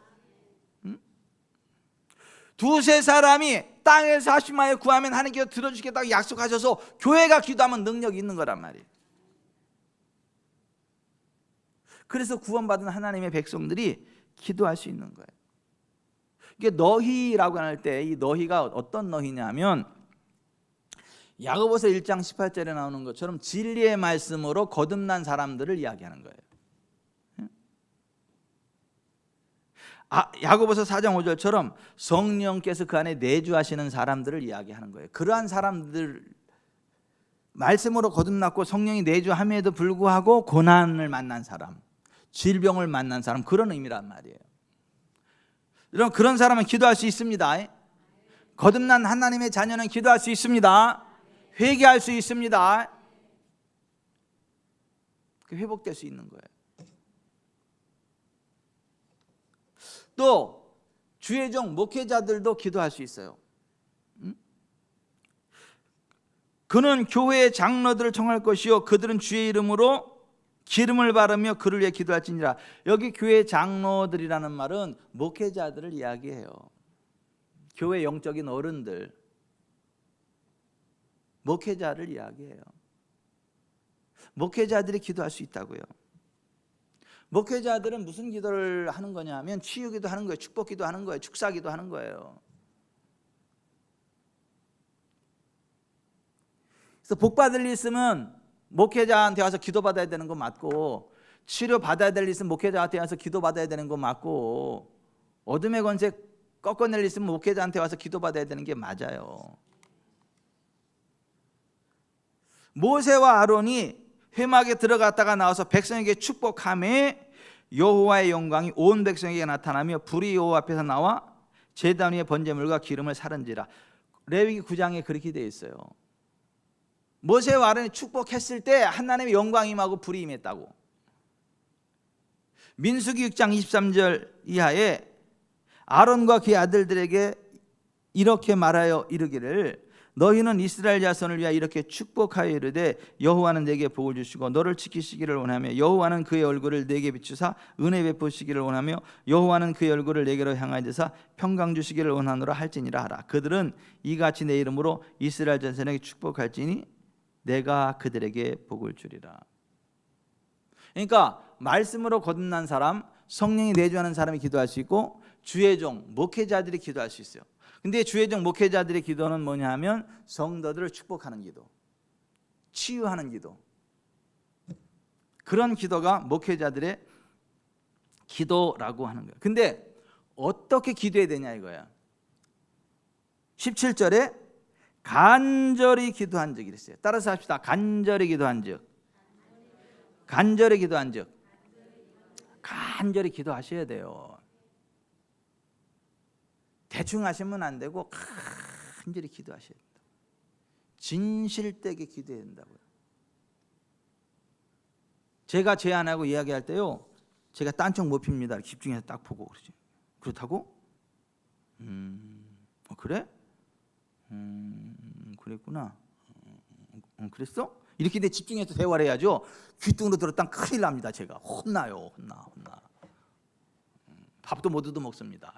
두세 사람이 땅에서 하시마에 구하면 하나님께서 들어주시겠다고 약속하셔서 교회가 기도하면 능력이 있는 거란 말이에요. 그래서 구원받은 하나님의 백성들이 기도할 수 있는 거예요. 이게 너희라고 할 때 이 너희가 어떤 너희냐면, 야고보서 1장 18절에 나오는 것처럼 진리의 말씀으로 거듭난 사람들을 이야기하는 거예요. 야고보서 4장 5절처럼 성령께서 그 안에 내주하시는 사람들을 이야기하는 거예요. 그러한 사람들, 말씀으로 거듭났고 성령이 내주함에도 불구하고 고난을 만난 사람, 질병을 만난 사람, 그런 의미란 말이에요. 여러분, 그런 사람은 기도할 수 있습니다. 거듭난 하나님의 자녀는 기도할 수 있습니다. 회개할 수 있습니다. 회복될 수 있는 거예요. 또 주의 종 목회자들도 기도할 수 있어요. 그는 교회의 장로들을 청할 것이요 그들은 주의 이름으로 기름을 바르며 그를 위해 기도할지니라. 여기 교회 장로들이라는 말은 목회자들을 이야기해요. 교회 영적인 어른들, 목회자를 이야기해요. 목회자들이 기도할 수 있다고요. 목회자들은 무슨 기도를 하는 거냐면 치유기도 하는 거예요. 축복기도 하는 거예요. 축사기도 하는 거예요. 그래서 복 받을 일 있으면 목회자한테 와서 기도받아야 되는 거 맞고, 치료 받아야 될 일 있으면 목회자한테 와서 기도받아야 되는 거 맞고, 어둠의 권세 꺾어낼 일 있으면 목회자한테 와서 기도받아야 되는 게 맞아요. 모세와 아론이 회막에 들어갔다가 나와서 백성에게 축복함에 여호와의 영광이 온 백성에게 나타나며 불이 여호와 앞에서 나와 제단 위에 번제물과 기름을 사른지라. 레위기 9장에 그렇게 되어 있어요. 모세와 아론이 축복했을 때 하나님의 영광이 임하고 불이 임했다고. 민수기 6장 23절 이하에 아론과 그의 아들들에게 이렇게 말하여 이르기를 너희는 이스라엘 자손을 위하여 이렇게 축복하여 이르되 여호와는 내게 복을 주시고 너를 지키시기를 원하며 여호와는 그의 얼굴을 내게 비추사 은혜 베푸시기를 원하며 여호와는 그의 얼굴을 내게로 향하여 드사 평강 주시기를 원하노라 할지니라 하라. 그들은 이같이 내 이름으로 이스라엘 자손에게 축복할지니 내가 그들에게 복을 주리라. 그러니까 말씀으로 거듭난 사람, 성령이 내주하는 사람이 기도할 수 있고 주의 종, 목회자들이 기도할 수 있어요. 근데 주의 종 목회자들의 기도는 뭐냐 하면 성도들을 축복하는 기도, 치유하는 기도, 그런 기도가 목회자들의 기도라고 하는 거예요. 근데 어떻게 기도해야 되냐 이거야. 17절에 간절히 기도한 적이 있어요. 따라서 합시다. 간절히 기도한 적. 간절히 기도한 적. 간절히 기도하셔야 돼요. 대충 하시면 안 되고 간절히 기도하셔야 된다. 진실되게 기도해야 된다고요. 제가 제안하고 이야기할 때요, 제가 딴청 못 핍니다. 집중해서 딱 보고 그러지. 그렇다고? 그래? 그랬구나. 그랬어? 이렇게 내 집중해서 대화를 해야죠. 귀뚱으로 들었다면 큰일 납니다. 제가 혼나요. 혼나. 밥도 못 얻어 먹습니다.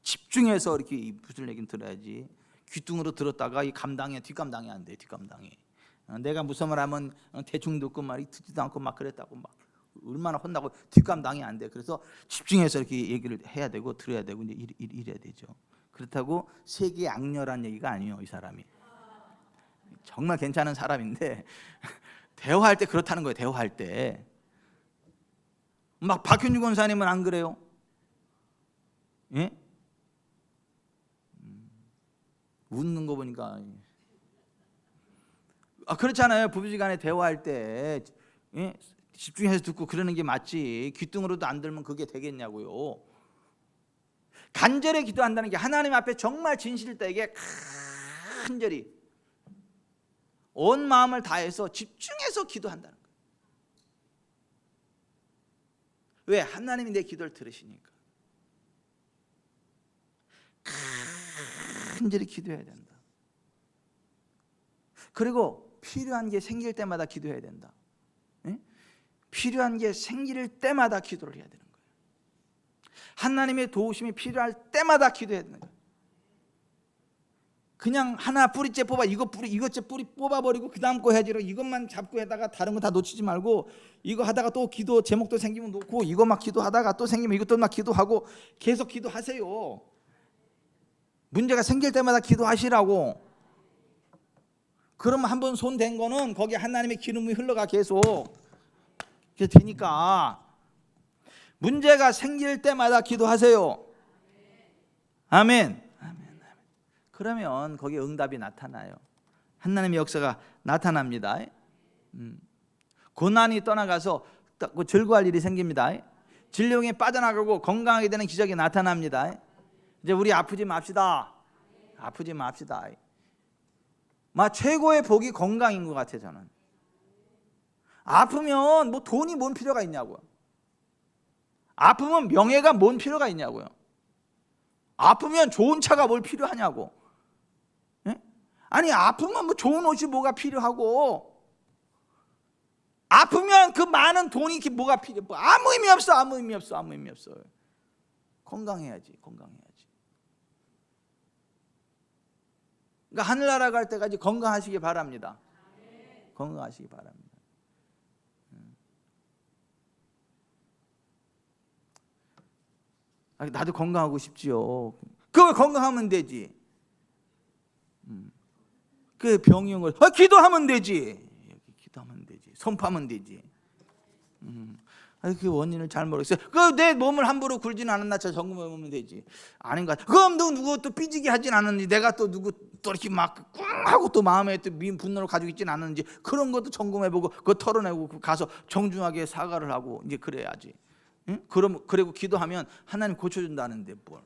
집중해서 이렇게 무슨 얘기는 들어야지. 귀뚱으로 들었다가 이 감당해, 뒷감당이 안 돼. 뒷감당이. 내가 무슨 말 하면 대충 듣고 말이 듣지도 않고 막 그랬다고 막 얼마나 혼나고 뒷감당이 안 돼. 그래서 집중해서 이렇게 얘기를 해야 되고 들어야 되고 이제 이래야 되죠. 그렇다고 세계 악녀란 얘기가 아니에요. 이 사람이 정말 괜찮은 사람인데 대화할 때 그렇다는 거예요. 대화할 때 막 박현주 권사님은 안 그래요? 예? 웃는 거 보니까 그렇잖아요. 부부지간에 대화할 때 예? 집중해서 듣고 그러는 게 맞지. 귀뚱으로도 안 들면 그게 되겠냐고요. 간절히 기도한다는 게 하나님 앞에 정말 진실되게 간절히 온 마음을 다해서 집중해서 기도한다는 거예요. 왜? 하나님이 내 기도를 들으시니까. 간절히 기도해야 된다. 그리고 필요한 게 생길 때마다 기도해야 된다. 예? 필요한 게 생길 때마다 기도를 해야 되는 거예요. 하나님의 도우심이 필요할 때마다 기도해야 되는 거예요. 그냥 하나 뿌리째 뽑아 이것째 뿌리 뽑아버리고 그 다음 거 해야지 이것만 잡고 하다가 다른 거 다 놓치지 말고 이거 하다가 또 기도 제목도 생기면 놓고 이거 막 기도하다가 또 생기면 이것도 막 기도하고 계속 기도하세요. 문제가 생길 때마다 기도하시라고. 그러면 한번 손 댄 거는 거기 하나님의 기름이 흘러가 계속 되니까 문제가 생길 때마다 기도하세요. 아멘. 그러면 거기에 응답이 나타나요. 하나님의 역사가 나타납니다. 고난이 떠나가서 즐거워할 일이 생깁니다. 질병이 빠져나가고 건강하게 되는 기적이 나타납니다. 이제 우리 아프지 맙시다. 아프지 맙시다. 최고의 복이 건강인 것 같아요. 저는 아프면 뭐 돈이 뭔 필요가 있냐고요. 아프면 명예가 뭔 필요가 있냐고요. 아프면 좋은 차가 뭘 필요하냐고. 아니 아프면 뭐 좋은 옷이 뭐가 필요하고 아프면 그 많은 돈이 뭐가 필요해. 아무 의미 없어. 아무 의미 없어. 건강해야지. 그러니까 하늘나라 갈 때까지 건강하시기 바랍니다. 건강하시기 바랍니다. 나도 건강하고 싶지요. 그걸 건강하면 되지. 그 병이 온 걸 기도하면 되지. 기도하면 되지. 선포하면 되지. 그 원인을 잘 모르겠어요. 그 내 몸을 함부로 굴지는 않았나 점검해 보면 되지. 아닌가? 그럼 누구 또 삐지게 하진 않았는지, 내가 또 누구 또 이렇게 막 꿍 하고 또 마음에 또 미운 분노를 가지고 있지는 않았는지 그런 것도 점검해 보고 그거 털어내고 가서 정중하게 사과를 하고 이제 그래야지. 응? 그리고 기도하면 하나님 고쳐준다는데 뭘?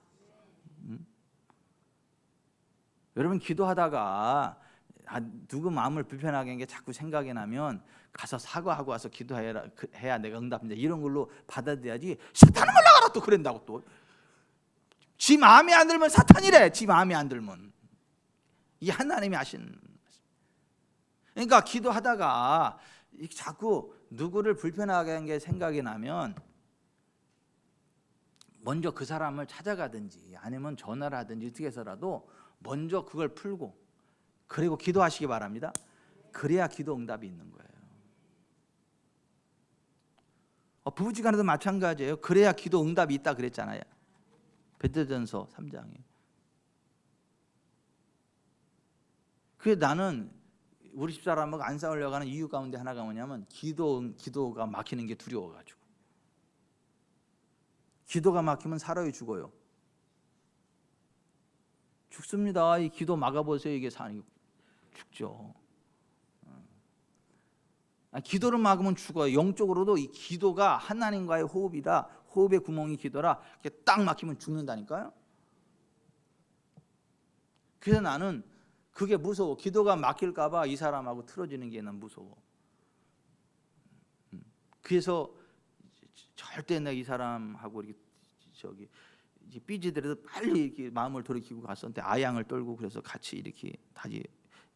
여러분 기도하다가 누구 마음을 불편하게 한 게 자꾸 생각이 나면 가서 사과하고 와서 기도해야 내가 응답인데 이런 걸로 받아들여야지. 사탄은 올라가라 또 그런다고 또. 지 마음에 안 들면 사탄이래. 지 마음에 안 들면. 이 하나님이 하신. 그러니까 기도하다가 자꾸 누구를 불편하게 한 게 생각이 나면 먼저 그 사람을 찾아가든지 아니면 전화를 하든지 어떻게 해서라도 먼저 그걸 풀고 그리고 기도하시기 바랍니다. 그래야 기도 응답이 있는 거예요. 부부지간에도 마찬가지예요. 그래야 기도 응답이 있다 그랬잖아요. 베드로전서 3장에. 그래 나는 우리 집사람하고 안 싸우려고 하는 이유 가운데 하나가 뭐냐면 기도가 막히는 게 두려워가지고. 기도가 막히면 살아요, 죽어요? 죽습니다. 이 기도 막아보세요. 이게 죽죠. 기도를 막으면 죽어요. 영적으로도 이 기도가 하나님과의 호흡이라, 호흡의 구멍이 기도라, 이렇게 딱 막히면 죽는다니까요. 그래서 나는 그게 무서워. 기도가 막힐까 봐 이 사람하고 틀어지는 게 난 무서워. 그래서 절대 내가 이 사람하고 이렇게 삐지더라도 빨리 이렇게 마음을 돌이키고 갔었는데 아양을 떨고, 그래서 같이 이렇게 다시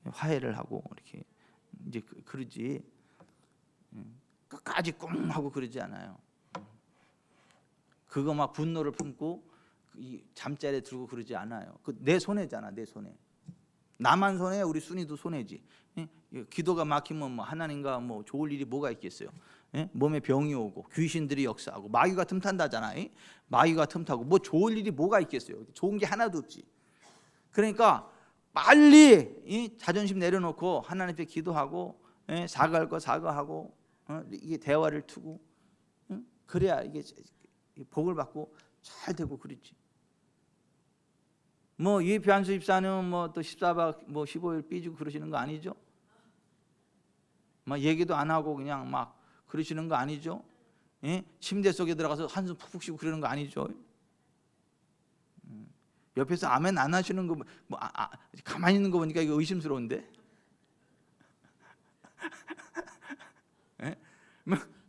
화해를 하고 이렇게 이제 그러지. 끝까지 꿍 하고 그러지 않아요. 그거 막 분노를 품고 이 잠자리에 들고 그러지 않아요. 그 내 손해잖아, 내 손해. 나만 손해, 우리 순이도 손해지. 기도가 막히면 뭐 하나님과 뭐 좋을 일이 뭐가 있겠어요? 몸에 병이 오고 귀신들이 역사하고 마귀가 틈탄다잖아. 마귀가 틈타고 뭐 좋을 일이 뭐가 있겠어요? 좋은 게 하나도 없지. 그러니까 빨리 이 자존심 내려놓고 하나님 앞에 기도하고, 사과할 거 사과하고, 이게 대화를 두고, 그래야 이게 복을 받고 잘 되고 그렇지. 뭐 UFP 한수 집사는 뭐 또 14박 뭐 15일 삐지고 그러시는 거 아니죠? 막 얘기도 안 하고 그냥 막 그러시는 거 아니죠? 침대 속에 들어가서 한숨 푹푹 쉬고 그러는 거 아니죠? 옆에서 아멘 안 하시는 거 뭐 가만히 있는 거 보니까 이거 의심스러운데.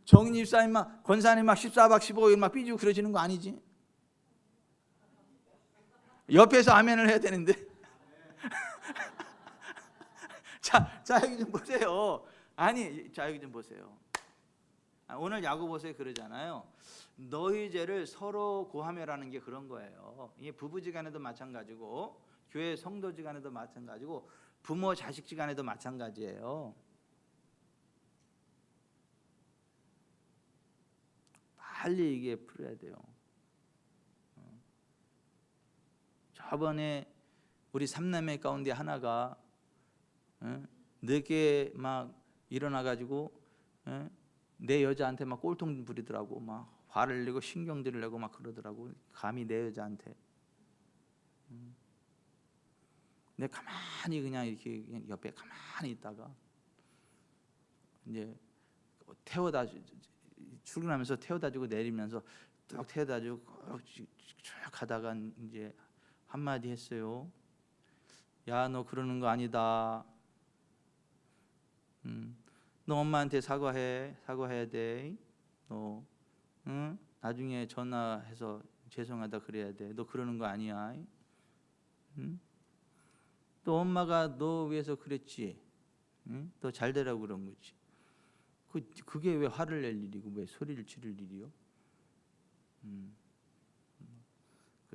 정인 집사님 막 권사님 막 14박 15일 막 삐지고 그러시는 거 아니지? 옆에서 아멘을 해야 되는데. 자 여기 좀 보세요. 아니, 자 여기 좀 보세요. 오늘 야고보서에 그러잖아요. 너희 죄를 서로 고하며라는 게 그런 거예요. 이게 부부지간에도 마찬가지고, 교회 성도지간에도 마찬가지고, 부모 자식지간에도 마찬가지예요. 빨리 이게 풀어야 돼요. 저번에 우리 삼남매 가운데 하나가 늦게 막 일어나가지고 내 여자한테 막 꼴통 부리더라고. 막 화를 내고 신경질을 내고 막 그러더라고. 감히 내 여자한테. 내가 가만히 그냥 이렇게 그냥 옆에 가만히 있다가 이제 태워다 출근하면서 태워다주고 내리면서 쭉 태워다주고 쭉 가다가 이제 한마디 했어요. 야, 너 그러는 거 아니다. 너 엄마한테 사과해야 돼. 너 나중에 전화해서 죄송하다 그래야 돼. 너 그러는 거 아니야. 또 엄마가 너 위해서 그랬지. 너 잘 되라고 그런 거지. 그게 왜 화를 낼 일이고 왜 소리를 지를 일이요?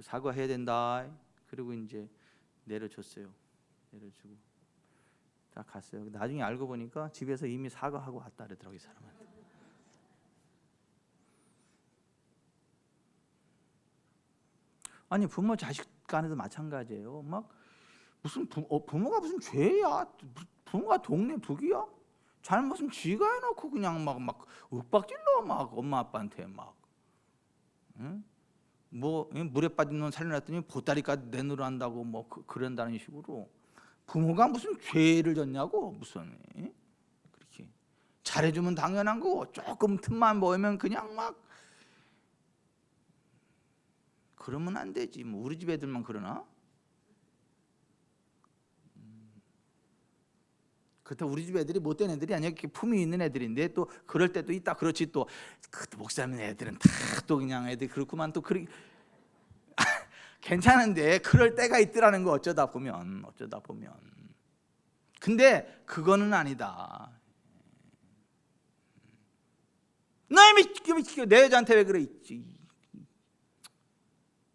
사과해야 된다. 그리고 이제 내려줬어요. 내려주고 딱 갔어요. 나중에 알고 보니까 집에서 이미 사과하고 왔다 그러더라고요, 이 사람한테. 아니, 부모 자식 간에도 마찬가지예요. 막 무슨 부모가 무슨 죄야? 부모가 동네 북이야? 잘못은 쥐가 해놓고 그냥 막 윽박질러 막 엄마 아빠한테 막. 뭐 물에 빠진 놈 살려놨더니 보따리까지 내놓으란다고 뭐 그런다는 식으로. 부모가 무슨 죄를 졌냐고. 무슨 그렇게 잘해주면 당연한 거고, 조금 틈만 보이면 그냥 막 그러면 안 되지. 뭐 우리 집 애들만 그러나? 그렇다고 우리 집 애들이 못된 애들이 아니야. 품이 있는 애들인데 또 그럴 때도 있다. 그렇지. 또 그 목사님 애들은 다 또 그냥 애들 그렇구만. 또 그리 괜찮은데 그럴 때가 있더라는 거. 어쩌다 보면. 근데 그거는 아니다. 너희 내 여자한테 왜 그래?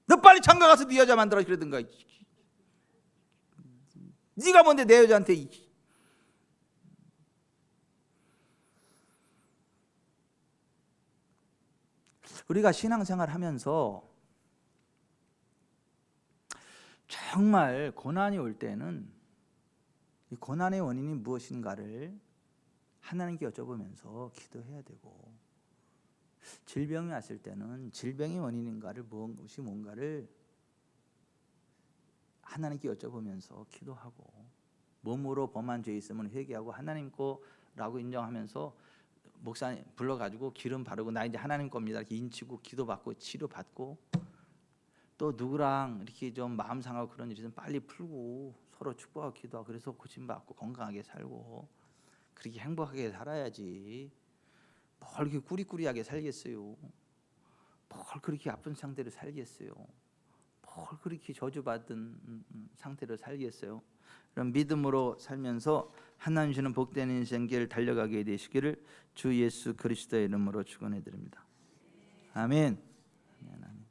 너 빨리 장가 가서 네 여자 만들어 그러든가. 네가 뭔데 내 여자한테. 우리가 신앙생활 하면서 정말 고난이 올 때는 이 고난의 원인이 무엇인가를 하나님께 여쭤보면서 기도해야 되고, 질병이 왔을 때는 질병이 원인인가를 무엇이 뭔가를 하나님께 여쭤보면서 기도하고, 몸으로 범한 죄 있으면 회개하고 하나님 거라고 인정하면서 목사님 불러가지고 기름 바르고 나 이제 하나님 겁니다 이렇게 인치고 기도받고 치료받고, 또 누구랑 이렇게 좀 마음 상하고 그런 일이 좀 빨리 풀고 서로 축복하고 기도하고, 그래서 고침받고 건강하게 살고 그렇게 행복하게 살아야지. 뭘 그렇게 꾸리꾸리하게 살겠어요? 뭘 그렇게 아픈 상태로 살겠어요? 뭘 그렇게 저주받은 상태로 살겠어요? 그럼 믿음으로 살면서 하나님 주시는 복된 인생길 달려가게 되시기를 주 예수 그리스도의 이름으로 축원해 드립니다. 아멘. 아멘. 아멘.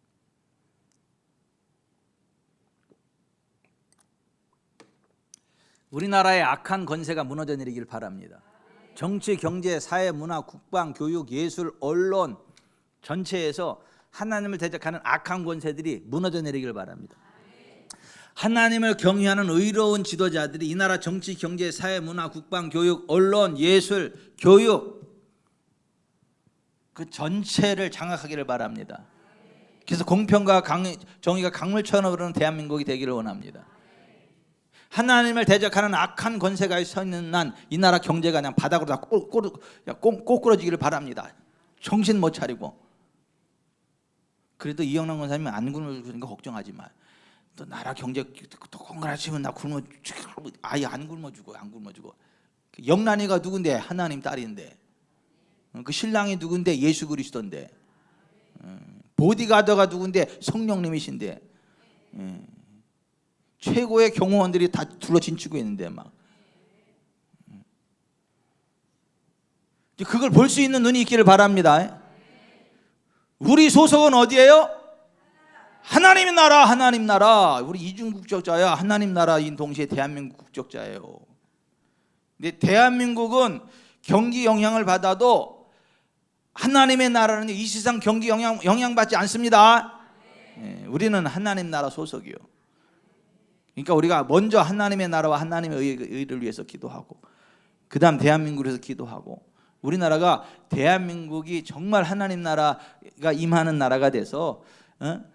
우리나라의 악한 권세가 무너져 내리길 바랍니다. 정치, 경제, 사회, 문화, 국방, 교육, 예술, 언론 전체에서 하나님을 대적하는 악한 권세들이 무너져 내리길 바랍니다. 하나님을 경외하는 의로운 지도자들이 이 나라 정치, 경제, 사회, 문화, 국방, 교육, 언론, 예술, 교육 그 전체를 장악하기를 바랍니다. 그래서 공평과 정의가 강물처럼 흐르는 대한민국이 되기를 원합니다. 하나님을 대적하는 악한 권세가 서 있는 난 이 나라 경제가 그냥 바닥으로 다 꼬꾸러지기를 바랍니다. 정신 못 차리고. 그래도 이영란 권사님이 안 굶어주니까 걱정하지 마. 또 나라 경제 또 건강하시면 나 굶어 아예 안 굶어주고. 영란이가 누군데? 하나님 딸인데. 그 신랑이 누군데? 예수 그리스도인데. 보디가드가 누군데? 성령님이신데. 최고의 경호원들이 다 둘러 진치고 있는데 막. 그걸 볼 수 있는 눈이 있기를 바랍니다. 우리 소속은 어디예요? 하나님 나라, 하나님 나라. 우리 이중 국적자야. 하나님 나라인 동시에 대한민국 국적자예요. 근데 대한민국은 경기 영향을 받아도 하나님의 나라는 이 세상 경기 영향받지 않습니다. 우리는 하나님 나라 소속이요. 그러니까 우리가 먼저 하나님의 나라와 하나님의 의를 위해서 기도하고, 그 다음 대한민국을 위해서 기도하고, 우리나라가 대한민국이 정말 하나님 나라가 임하는 나라가 돼서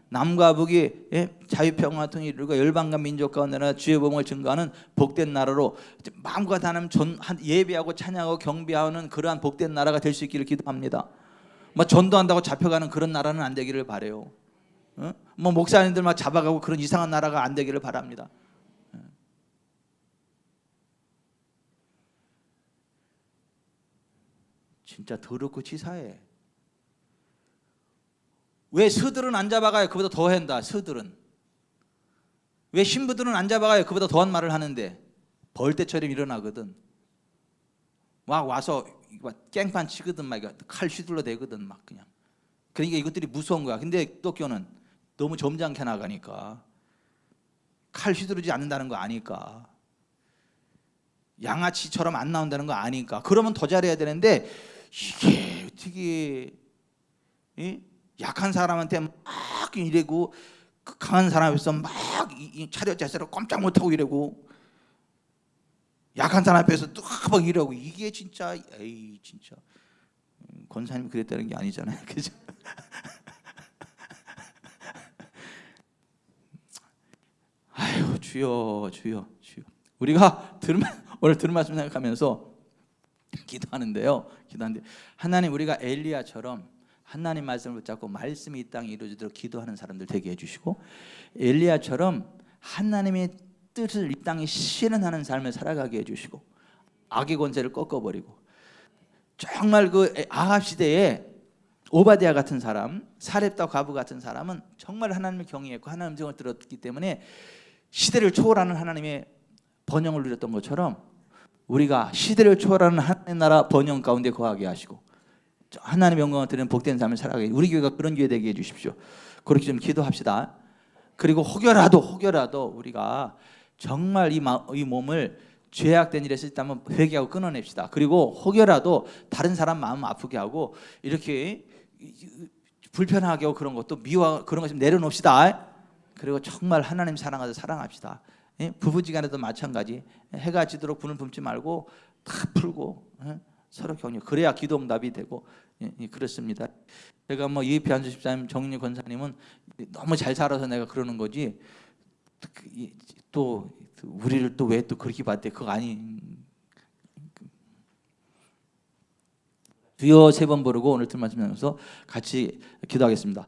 남과 북이 자유평화 통일을 이루고 열방과 민족 가운데 주의 복음을 증거하는 복된 나라로 마음과 다하는 예배하고 찬양하고 경배하는 그러한 복된 나라가 될 수 있기를 기도합니다. 뭐 전도한다고 잡혀가는 그런 나라는 안 되기를 바래요. 뭐 목사님들 막 잡아가고 그런 이상한 나라가 안 되기를 바랍니다. 진짜 더럽고 치사해. 왜 서들은 안 잡아가요? 그보다 더 한다. 서들은. 왜 신부들은 안 잡아가요? 그보다 더한 말을 하는데 벌떼처럼 일어나거든. 막 와서 깽판 치거든, 막 칼 휘둘러 대거든, 막 그냥. 그러니까 이것들이 무서운 거야. 근데 기독교는 너무 점잖게 나가니까, 칼 휘두르지 않는다는 거 아니까, 양아치처럼 안 나온다는 거 아니까, 그러면 더 잘해야 되는데 이게 어떻게 약한 사람한테 막 이래고 강한 사람에서 막 차렷 자세로 꼼짝 못하고 이래고, 약한 사람 앞에서 또 막 이러고, 이게 진짜 에이 진짜 권사님 그랬다는 게 아니잖아요, 그죠? 아유 주여 주여 주여. 우리가 오늘 들은 말씀 생각하면서 기도하는데요. 하나님, 우리가 엘리야처럼 하나님 말씀을 붙잡고 말씀이 이 땅에 이루어지도록 기도하는 사람들 되게 해주시고, 엘리야처럼 하나님의 뜻을 이 땅에 실현하는 삶을 살아가게 해주시고, 악의 권세를 꺾어버리고, 정말 그 아합 시대에 오바댜 같은 사람, 사렙다 과부 같은 사람은 정말 하나님을 경외했고 하나님 음성을 들었기 때문에 시대를 초월하는 하나님의 번영을 누렸던 것처럼, 우리가 시대를 초월하는 하나님 나라 번영 가운데 거하게 하시고 하나님의 영광을 드리는 복된 삶을 살아가게, 우리 교회가 그런 교회 되게 해주십시오. 그렇게 좀 기도합시다. 그리고 혹여라도 우리가 정말 이 몸을 죄악된 일에 쓸 때 한번 회개하고 끊어냅시다. 그리고 혹여라도 다른 사람 마음 아프게 하고 이렇게 불편하게 하고 그런 것도 미워, 그런 것 좀 내려놓읍시다. 그리고 정말 하나님 사랑하자 사랑합시다. 부부지간에도 마찬가지. 해가 지도록 분을 품지 말고 다 풀고 서로 격려. 그래야 기도 응답이 되고 그렇습니다. 제가 뭐 이회피 한수 집사님, 정윤희 권사님은 너무 잘 살아서 내가 그러는 거지 또 우리를 또 왜 또 그렇게 봤대? 그거 아니. 주여 세 번 부르고 오늘 들 말씀 나눠서 같이 기도하겠습니다.